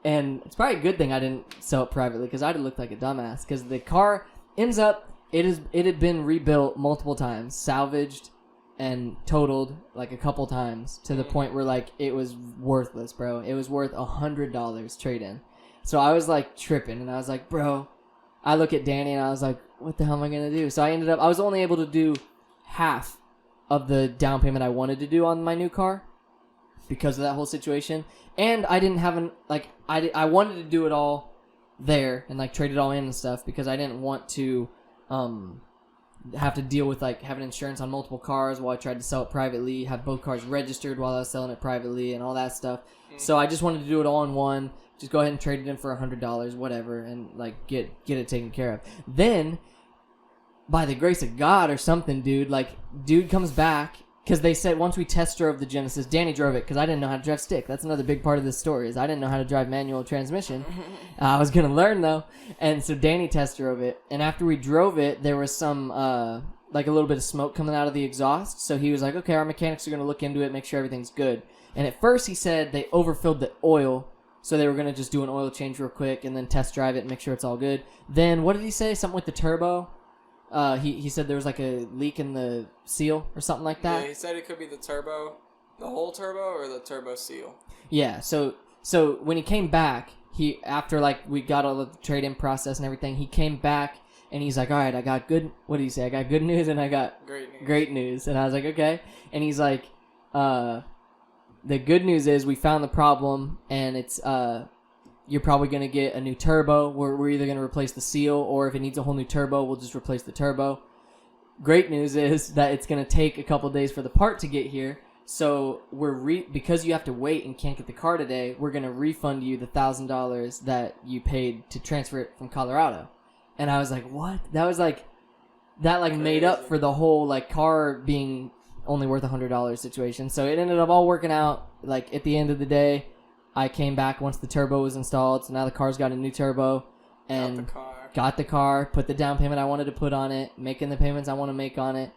and it's probably a good thing I didn't sell it privately, because I'd have looked like a dumbass, because the car ends up, it had been rebuilt multiple times, salvaged and totaled like a couple times, to the point where like it was worthless, bro. It was worth $100 trade-in. So I was like tripping, and I was like, bro, I look at Danny and I was like, what the hell am I going to do? So I was only able to do half of the down payment I wanted to do on my new car because of that whole situation. And I didn't have I wanted to do it all there and like trade it all in and stuff, because I didn't want to have to deal with like having insurance on multiple cars while I tried to sell it privately, have both cars registered while I was selling it privately and all that stuff. So I just wanted to do it all in one. Just go ahead and trade it in for $100, whatever, and like get it taken care of. Then, by the grace of God or something, dude comes back, because they said once we test drove the Genesis, Danny drove it because I didn't know how to drive stick. That's another big part of this story, is I didn't know how to drive manual transmission. I was gonna learn though, and so Danny test drove it. And after we drove it, there was some like a little bit of smoke coming out of the exhaust. So he was like, "Okay, our mechanics are gonna look into it, make sure everything's good." And at first he said they overfilled the oil. So they were going to just do an oil change real quick and then test drive it and make sure it's all good. Then what did he say? Something with the turbo? He said there was like a leak in the seal or something like that. Yeah, he said it could be the turbo, the whole turbo, or the turbo seal. Yeah, so when he came back, after like we got all of the trade-in process and everything, he came back and he's like, all right, I got good, what did he say? I got good news and I got great news. And I was like, okay. And he's like, the good news is we found the problem, and it's you're probably going to get a new turbo. We're either going to replace the seal, or if it needs a whole new turbo, we'll just replace the turbo. Great news is that it's going to take a couple days for the part to get here. So because you have to wait and can't get the car today, we're going to refund you the $1,000 that you paid to transfer it from Colorado. And I was like, what? That was like, that like made up for the whole like car being only worth $100 situation. So it ended up all working out. Like at the end of the day, I came back once the turbo was installed. So now the car's got a new turbo, and got the car, put the down payment I wanted to put on it, making the payments I want to make on it.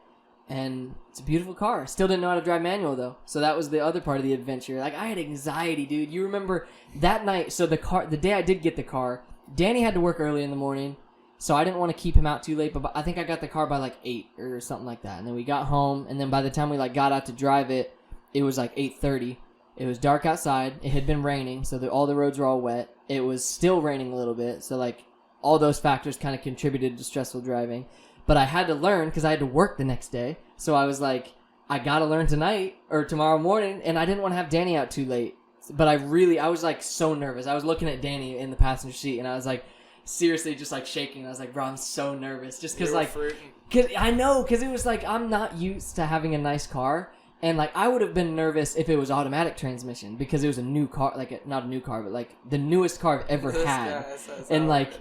And it's a beautiful car. Still didn't know how to drive manual though. So that was the other part of the adventure. Like I had anxiety, dude. You remember that night? So the day I did get the car, Danny had to work early in the morning. So I didn't want to keep him out too late, but I think I got the car by like 8 or something like that. And then we got home, and then by the time we like got out to drive it, it was like 8:30. It was dark outside. It had been raining, so all the roads were all wet. It was still raining a little bit, so like all those factors kind of contributed to stressful driving. But I had to learn because I had to work the next day. So I was like, I got to learn tonight or tomorrow morning, and I didn't want to have Danny out too late. But I was like so nervous. I was looking at Danny in the passenger seat, and I was like seriously just like shaking. I was like, bro, I'm so nervous. Just because like, because it was like I'm not used to having a nice car. And, like, I would have been nervous if it was automatic transmission because it was a new car, like, not a new car, but, like, the newest car I've ever had. And, like,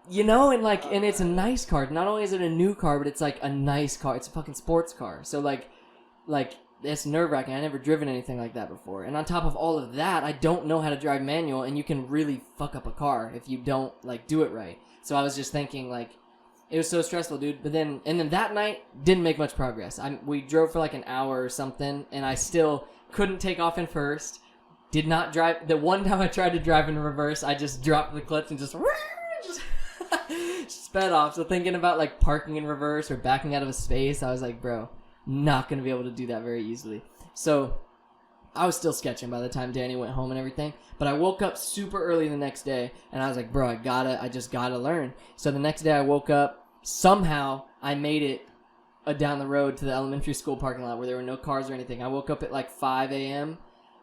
you know, and, like, and it's a nice car. Not only is it a new car, but it's, like, a nice car. It's a fucking sports car. So, like, it's nerve-wracking. I never driven anything like that before. And on top of all of that, I don't know how to drive manual, and you can really fuck up a car if you don't, like, do it right. So I was just thinking, like, it was so stressful, dude. But then that night, didn't make much progress. We drove for like an hour or something, and I still couldn't take off in first. Did not drive. The one time I tried to drive in reverse, I just dropped the clutch and just sped off. So thinking about like parking in reverse or backing out of a space, I was like, bro, not going to be able to do that very easily. So I was still sketching by the time Danny went home and everything. But I woke up super early the next day, and I was like, bro, I just gotta learn. So the next day I woke up, somehow I made it down the road to the elementary school parking lot where there were no cars or anything. I woke up at like 5 a.m.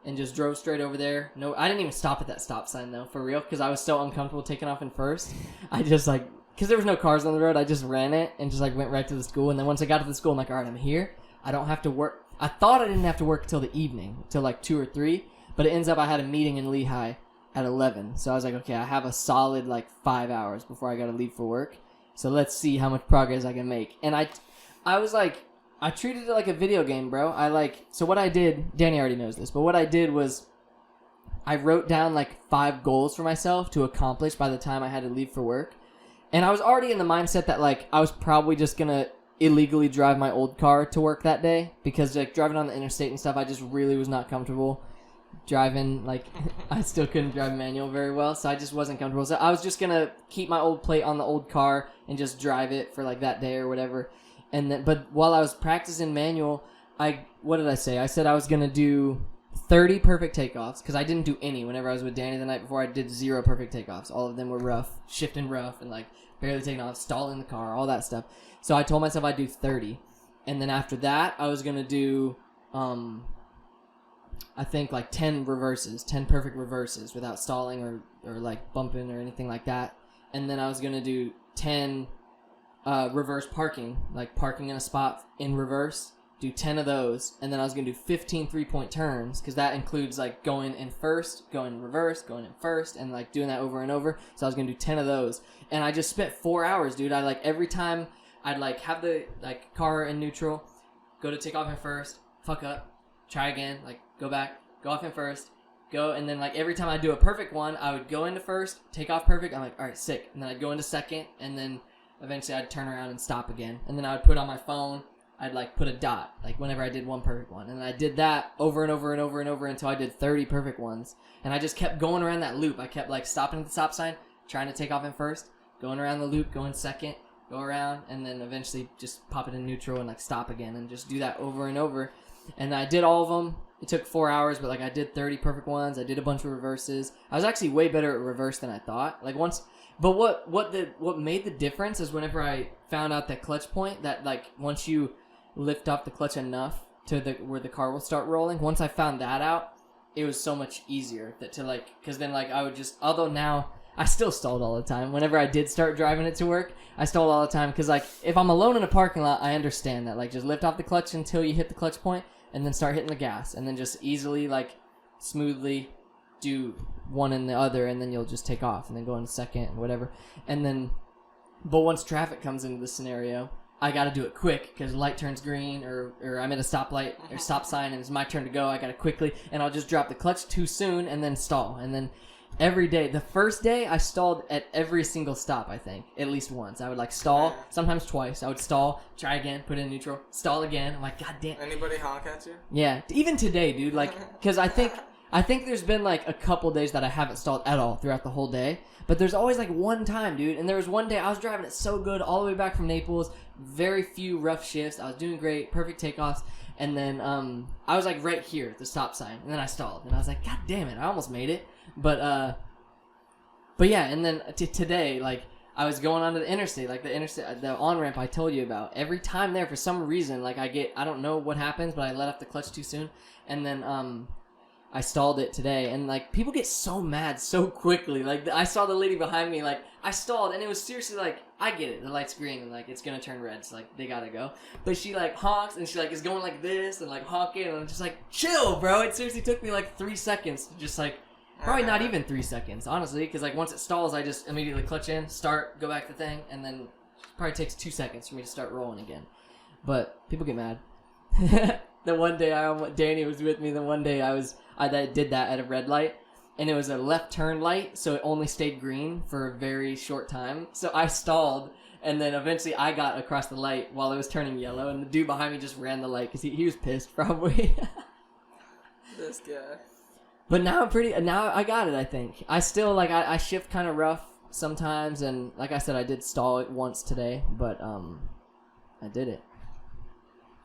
and just drove straight over there. No, I didn't even stop at that stop sign though, for real, because I was so uncomfortable taking off in first. I just like, because there was no cars on the road, I just ran it and just like went right to the school. And then once I got to the school, I'm like, all right, I'm here. I don't have to work. I thought I didn't have to work until the evening, till like 2 or 3. But it ends up I had a meeting in Lehigh at 11. So I was like, okay, I have a solid like 5 hours before I got to leave for work. So let's see how much progress I can make. And I was like, I treated it like a video game, bro. So what I did, Danny already knows this, but what I did was I wrote down like 5 goals for myself to accomplish by the time I had to leave for work. And I was already in the mindset that like I was probably just going to illegally drive my old car to work that day because like driving on the interstate and stuff, I just really was not comfortable driving. Like I still couldn't drive manual very well, so I just wasn't comfortable. So I was just gonna keep my old plate on the old car and just drive it for like that day or whatever. And then, but while I was practicing manual, what did I say? I said I was gonna do 30 perfect takeoffs because I didn't do any whenever I was with Danny the night before. I did 0 perfect takeoffs. All of them were rough, shifting rough, and like barely taking off, stalling the car, all that stuff. So I told myself I'd do 30, and then after that I was gonna do I think like 10 perfect reverses without stalling or like bumping or anything like that. And then I was going to do 10 reverse parking, like parking in a spot in reverse, do 10 of those. And then I was going to do 15 3-point turns because that includes like going in first, going in reverse, going in first, and like doing that over and over. So I was going to do 10 of those. And I just spent 4 hours, dude. I like every time I'd like have the like car in neutral, go to take off in first, fuck up, try again, like go back, go off in first, go, and then like every time I do a perfect one, I would go into first, take off perfect, I'm like, all right, sick, and then I'd go into second, and then eventually I'd turn around and stop again, and then I would put on my phone, I'd like put a dot, like whenever I did one perfect one, and I did that over and over and over and over until I did 30 perfect ones, and I just kept going around that loop. I kept like stopping at the stop sign, trying to take off in first, going around the loop, going second, go around, and then eventually just pop it in neutral and like stop again, and just do that over and over. And I did all of them. It took 4 hours, but like I did 30 perfect ones. I did a bunch of reverses. I was actually way better at reverse than I thought. Like once, but what made the difference is whenever I found out that clutch point, that like once you lift off the clutch enough to where the car will start rolling. Once I found that out, it was so much easier because then like I would just, although now I still stalled all the time. Whenever I did start driving it to work, I stalled all the time because like if I'm alone in a parking lot, I understand that like just lift off the clutch until you hit the clutch point. And then start hitting the gas, and then just easily, like, smoothly do one and the other, and then you'll just take off, and then go into second, and whatever. And then, but once traffic comes into the scenario, I gotta do it quick, because light turns green, or I'm at a stoplight, or stop sign, and it's my turn to go, I gotta quickly, and I'll just drop the clutch too soon, and then stall. And then every day, the first day, I stalled at every single stop, I think, at least once. I would, like, stall, sometimes twice. I would stall, try again, put it in neutral, stall again. I'm like, God damn. Anybody honk at you? Yeah, even today, dude, like, because I think I think there's been like a couple days that I haven't stalled at all throughout the whole day. But there's always like one time, dude. And there was one day I was driving it so good all the way back from Naples. Very few rough shifts. I was doing great. Perfect takeoffs. And then I was like right here at the stop sign. And then I stalled. And I was like, God damn it. I almost made it. But yeah. And then today, like I was going onto the interstate. Like the on-ramp I told you about. Every time there, for some reason, like I don't know what happens, but I let off the clutch too soon. And then I stalled it today, and like people get so mad so quickly. Like I saw the lady behind me, like I stalled, and it was seriously like, I get it, the light's green and like it's gonna turn red, so like they gotta go. But she like honks and she like is going like this and like honking, and I'm just like, chill, bro. It seriously took me like 3 seconds, to just like probably not even 3 seconds, honestly, because like once it stalls, I just immediately clutch in, start, go back to the thing, and then it probably takes 2 seconds for me to start rolling again. But people get mad. The one day Danny was with me. The one day I did that at a red light, and it was a left turn light, so it only stayed green for a very short time. So I stalled, and then eventually I got across the light while it was turning yellow, and the dude behind me just ran the light because he was pissed probably. This guy. But now now I got it. I think I still like I shift kind of rough sometimes, and like I said, I did stall it once today, but I did it.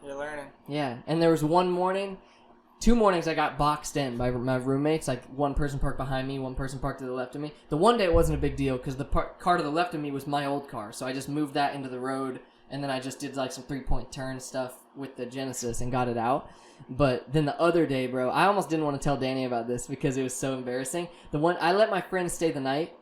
You're learning. Yeah, and there was 2 mornings I got boxed in by my roommates. Like one person parked behind me, one person parked to the left of me. The one day it wasn't a big deal because the car to the left of me was my old car, so I just moved that into the road, and then I just did like some 3-point turn stuff with the Genesis and got it out. But then the other day, bro, I almost didn't want to tell Danny about this because it was so embarrassing. I let my friend stay the night.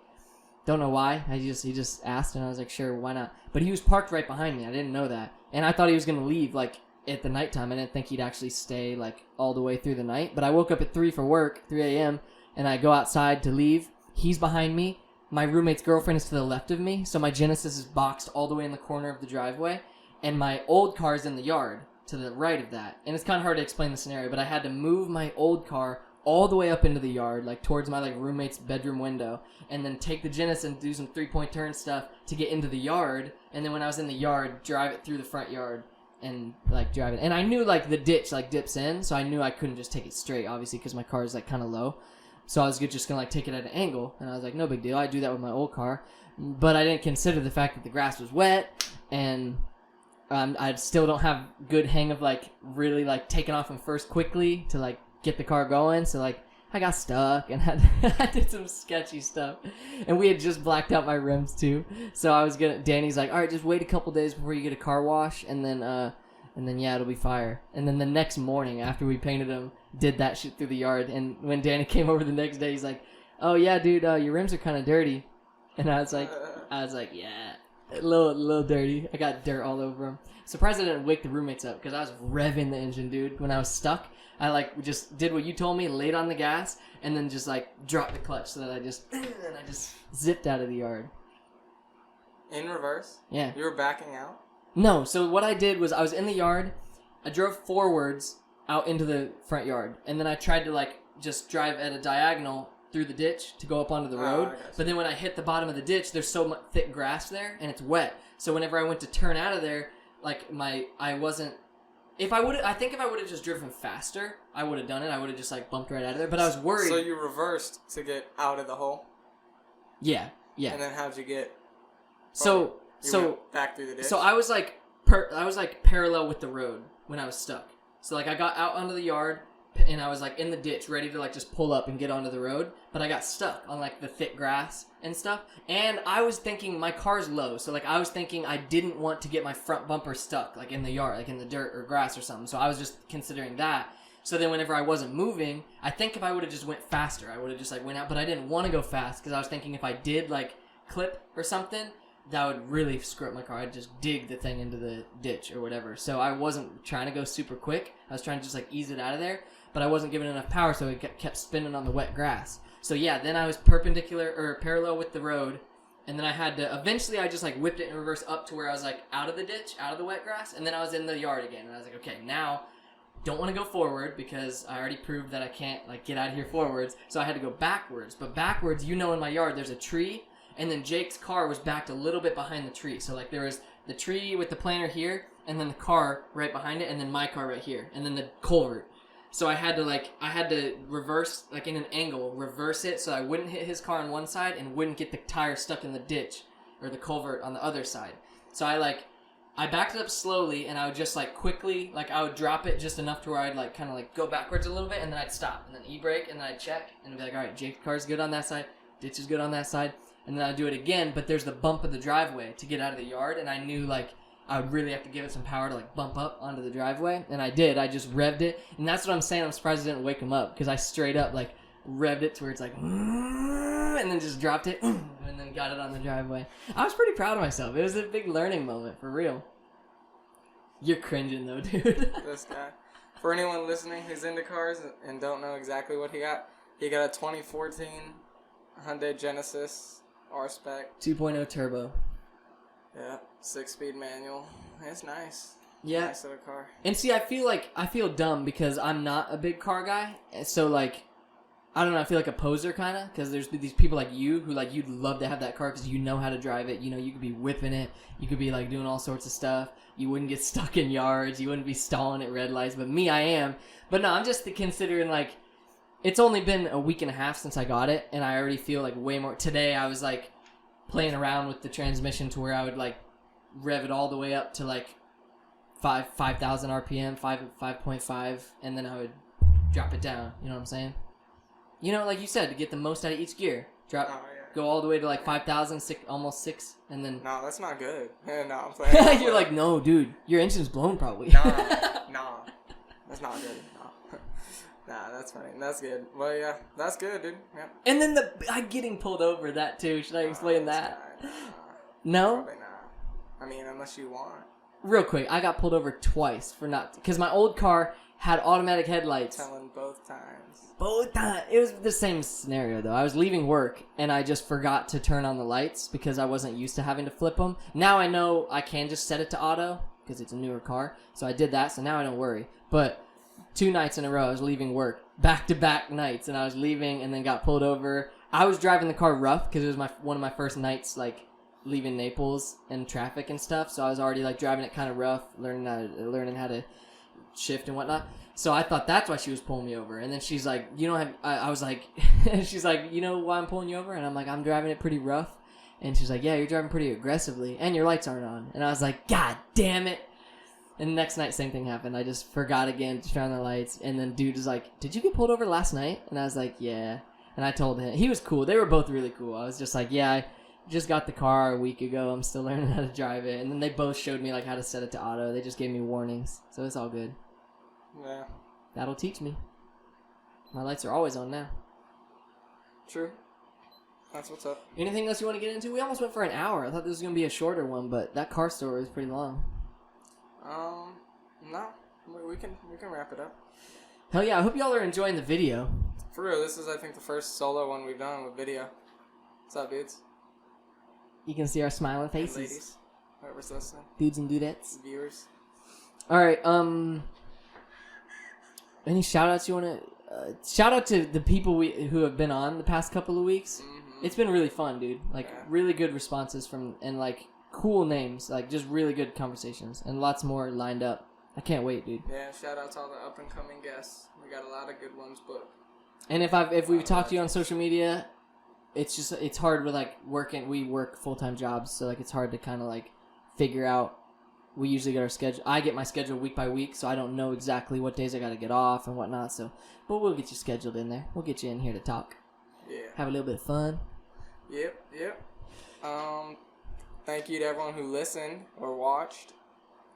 Don't know why. He just asked, and I was like, sure, why not? But he was parked right behind me. I didn't know that, and I thought he was gonna leave like at the nighttime. I didn't think he'd actually stay like all the way through the night. But I woke up at 3 for work, 3 a.m., and I go outside to leave. He's behind me. My roommate's girlfriend is to the left of me, so my Genesis is boxed all the way in the corner of the driveway, and my old car is in the yard to the right of that. And it's kind of hard to explain the scenario, but I had to move my old car all the way up into the yard, like towards my like roommate's bedroom window, and then take the Genesis and do some 3-point turn stuff to get into the yard. And then when I was in the yard, drive it through the front yard and like drive it. And I knew like the ditch like dips in, so I knew I couldn't just take it straight, obviously, because my car is like kind of low. So I was just gonna like take it at an angle, and I was like, no big deal. I do that with my old car, but I didn't consider the fact that the grass was wet, and I still don't have good hang of like really like taking off and first quickly to like get the car going. So like I got stuck and I did some sketchy stuff, and we had just blacked out my rims too. So I was Danny's like, all right, just wait a couple days before you get a car wash, and then yeah, it'll be fire. And then the next morning after we painted them, did that shit through the yard. And when Danny came over the next day, he's like, oh yeah, dude, your rims are kind of dirty. And I was like, yeah, a little dirty. I got dirt all over them. Surprised I didn't wake the roommates up because I was revving the engine, dude. When I was stuck, I like just did what you told me, laid on the gas, and then just like dropped the clutch so that I just zipped out of the yard. In reverse? Yeah. You were backing out? No, so what I did was I was in the yard, I drove forwards out into the front yard, and then I tried to like just drive at a diagonal through the ditch to go up onto the road. But then when I hit the bottom of the ditch, there's so much thick grass there, and it's wet. So whenever I went to turn out of there, like I think if I would have just driven faster, I would have done it. I would have just like bumped right out of there. But I was worried. So you reversed to get out of the hole? Yeah. And then how'd you get? So went back through the ditch. So I was like parallel with the road when I was stuck. So like I got out onto the yard, and I was like in the ditch ready to like just pull up and get onto the road, but I got stuck on like the thick grass and stuff. And I was thinking my car's low, so like I was thinking I didn't want to get my front bumper stuck like in the yard, like in the dirt or grass or something. So I was just considering that. So then whenever I wasn't moving, I think if I would have just went faster, I would have just like went out, but I didn't want to go fast because I was thinking if I did like clip or something, that would really screw up my car. I'd just dig the thing into the ditch or whatever. So I wasn't trying to go super quick. I was trying to just like ease it out of there, but I wasn't giving enough power, so it kept spinning on the wet grass. So yeah, then I was parallel with the road, and then I had to, eventually I just like whipped it in reverse up to where I was like out of the ditch, out of the wet grass, and then I was in the yard again, and I was like, okay, now don't want to go forward because I already proved that I can't like get out of here forwards, so I had to go backwards. But backwards, in my yard there's a tree, and then Jake's car was backed a little bit behind the tree. So like there was the tree with the planter here, and then the car right behind it, and then my car right here, and then the culvert. So I had to reverse, like in an angle, reverse it so I wouldn't hit his car on one side and wouldn't get the tire stuck in the ditch or the culvert on the other side. So I backed it up slowly, and I would just like quickly, like I would drop it just enough to where I'd like kind of like go backwards a little bit, and then I'd stop, and then e-brake, and then I'd check, and be like, all right, Jake's car's good on that side, ditch is good on that side, and then I'd do it again, but there's the bump of the driveway to get out of the yard, and I knew like I would really have to give it some power to like bump up onto the driveway, and I did. I just revved it, and that's what I'm saying. I'm surprised I didn't wake him up, because I straight up like revved it to where it's like, and then just dropped it, and then got it on the driveway. I was pretty proud of myself. It was a big learning moment, for real. You're cringing though, dude. This guy. For anyone listening who's into cars and don't know exactly what he got a 2014 Hyundai Genesis R-Spec 2.0 turbo. Yeah, 6-speed manual. It's nice. Yeah. Nice little car. And see, I feel dumb because I'm not a big car guy. So like, I don't know, I feel like a poser kind of, because there's these people like you who like, you'd love to have that car because you know how to drive it. You know, you could be whipping it. You could be like doing all sorts of stuff. You wouldn't get stuck in yards. You wouldn't be stalling at red lights. But me, I am. But no, I'm just considering like, it's only been a week and a half since I got it, and I already feel like way more. Today I was like playing around with the transmission to where I would like rev it all the way up to like 5,000 RPM, 5.5, and then I would drop it down. You know what I'm saying? You know, like you said, to get the most out of each gear. Go all the way to like 5,000, almost 6, and then... No, that's not good. No, I'm playing. You're like, no, dude, your engine's blown probably. Nah, that's not good. Nah, that's funny. That's good. Well, yeah, that's good, dude. Yeah. And then I getting pulled over, that too. Should I explain that? No? Probably not. I mean, unless you want. Real quick, I got pulled over twice for not... Because my old car had automatic headlights. Telling both times. Both times. It was the same scenario, though. I was leaving work, and I just forgot to turn on the lights because I wasn't used to having to flip them. Now I know I can just set it to auto because it's a newer car. So I did that, so now I don't worry. But 2 nights in a row, I was leaving work. Back-to-back nights, and I was leaving and then got pulled over. I was driving the car rough because it was one of my first nights, like, leaving Naples and traffic and stuff. So I was already, like, driving it kind of rough, learning how to shift and whatnot. So I thought that's why she was pulling me over. And then she's like, you don't have... I was like... she's like, you know why I'm pulling you over? And I'm like, I'm driving it pretty rough. And she's like, yeah, you're driving pretty aggressively. And your lights aren't on. And I was like, God damn it. And the next night, same thing happened. I just forgot again to turn on the lights. And then dude was like, did you get pulled over last night? And I was like, yeah. And I told him. He was cool. They were both really cool. I was just like, yeah, I just got the car a week ago. I'm still learning how to drive it. And then they both showed me like how to set it to auto. They just gave me warnings. So it's all good. Yeah. That'll teach me. My lights are always on now. True. That's what's up. Anything else you want to get into? We almost went for an hour. I thought this was going to be a shorter one, but that car story was pretty long. No. We can wrap it up. Hell yeah, I hope y'all are enjoying the video. For real, this is, I think, the first solo one we've done with video. What's up, dudes? You can see our smiling And faces. ladies. Whoever's listening. Dudes and dudettes. Viewers. Alright, any shout-outs you want to... shout out to the people who have been on the past couple of weeks. Mm-hmm. It's been really fun, dude. Like, Yeah. really good responses from... And, like, cool names. Like, just really good conversations. And lots more lined up. I can't wait, dude. Yeah, shout out to all the up-and-coming guests. We got a lot of good ones booked. And if we've talked to you on social media, it's hard with, like, we work full-time jobs, so, like, it's hard to kind of, like, figure out. We usually get our schedule. I get my schedule week by week, so I don't know exactly what days I got to get off and whatnot. So, but we'll get you scheduled in there. We'll get you in here to talk. Yeah. Have a little bit of fun. Yep. Thank you to everyone who listened or watched.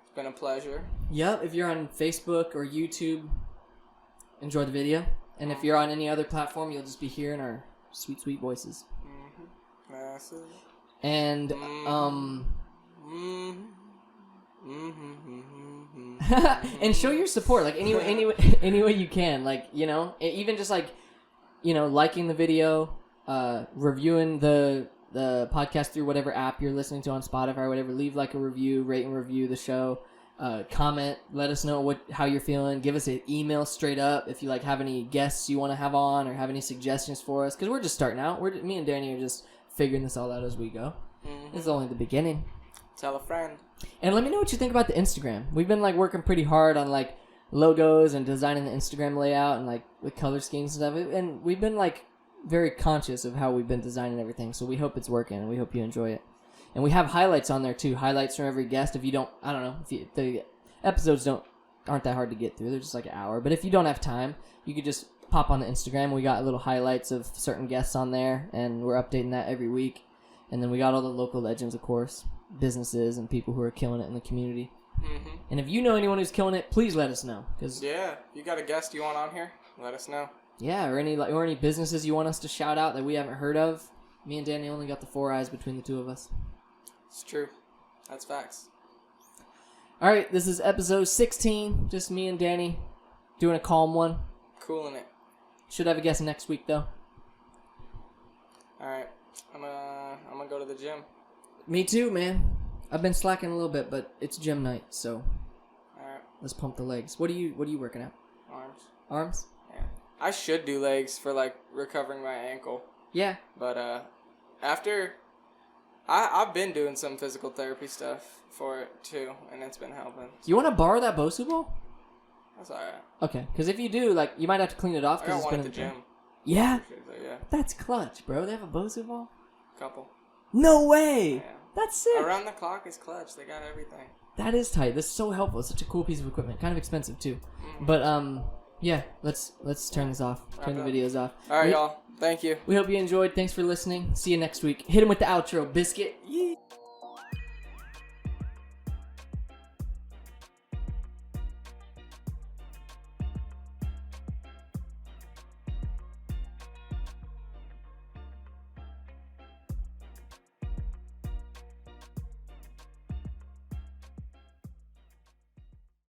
It's been a pleasure. Yep. If you're on Facebook or YouTube, enjoy the video. And if you're on any other platform, you'll just be hearing our sweet, sweet voices. Mm-hmm. That's it. And and show your support, like any way you can, like, you know, even just like, you know, liking the video, reviewing the podcast through whatever app you're listening to on Spotify or whatever. Leave like a review, rate and review the show, comment, let us know how you're feeling. Give us an email straight up if you like have any guests you want to have on or have any suggestions for us, because we're just starting out. Me and Danny are just figuring this all out as we go. This is only the beginning. Tell a friend. And let me know what you think about the Instagram. We've been like working pretty hard on like logos and designing the Instagram layout and like the color schemes and stuff. And we've been like very conscious of how we've been designing everything. So we hope it's working and we hope you enjoy it. And we have highlights on there too. Highlights from every guest. If you don't, I don't know, the episodes aren't that hard to get through. They're just like an hour. But if you don't have time, you could just pop on the Instagram. We got little highlights of certain guests on there, and we're updating that every week. And then we got all the local legends, of course, businesses and people who are killing it in the community. Mm-hmm. And if you know anyone who's killing it, please let us know. Yeah, you got a guest you want on here? Let us know. Yeah, or any businesses you want us to shout out that we haven't heard of. Me and Danny only got the 4 eyes between the two of us. It's true. That's facts. All right, this is episode 16. Just me and Danny doing a calm one. Cooling it. Should have a guest next week, though. All right. I'm gonna go to the gym. Me too, man. I've been slacking a little bit, but it's gym night, so All right. let's pump the legs. What are you working at? Arms. Arms? Yeah. I should do legs for like recovering my ankle, Yeah. but after I've been doing some physical therapy stuff for it too, and it's been helping. You want to borrow that Bosu ball? That's alright. Okay, because if you do, like, you might have to clean it off I because got it's one been at the in gym. Yeah? So, yeah, That's clutch, bro. They have a Bosu ball? couple. No way! Yeah. That's sick. Around the clock is clutch. They got everything. That is tight. This is so helpful. It's such a cool piece of equipment. Kind of expensive too. Mm-hmm. But yeah, let's turn this off. Turn the videos off. All right, y'all. Thank you. We hope you enjoyed. Thanks for listening. See you next week. Hit him with the outro, Biscuit. Yeah.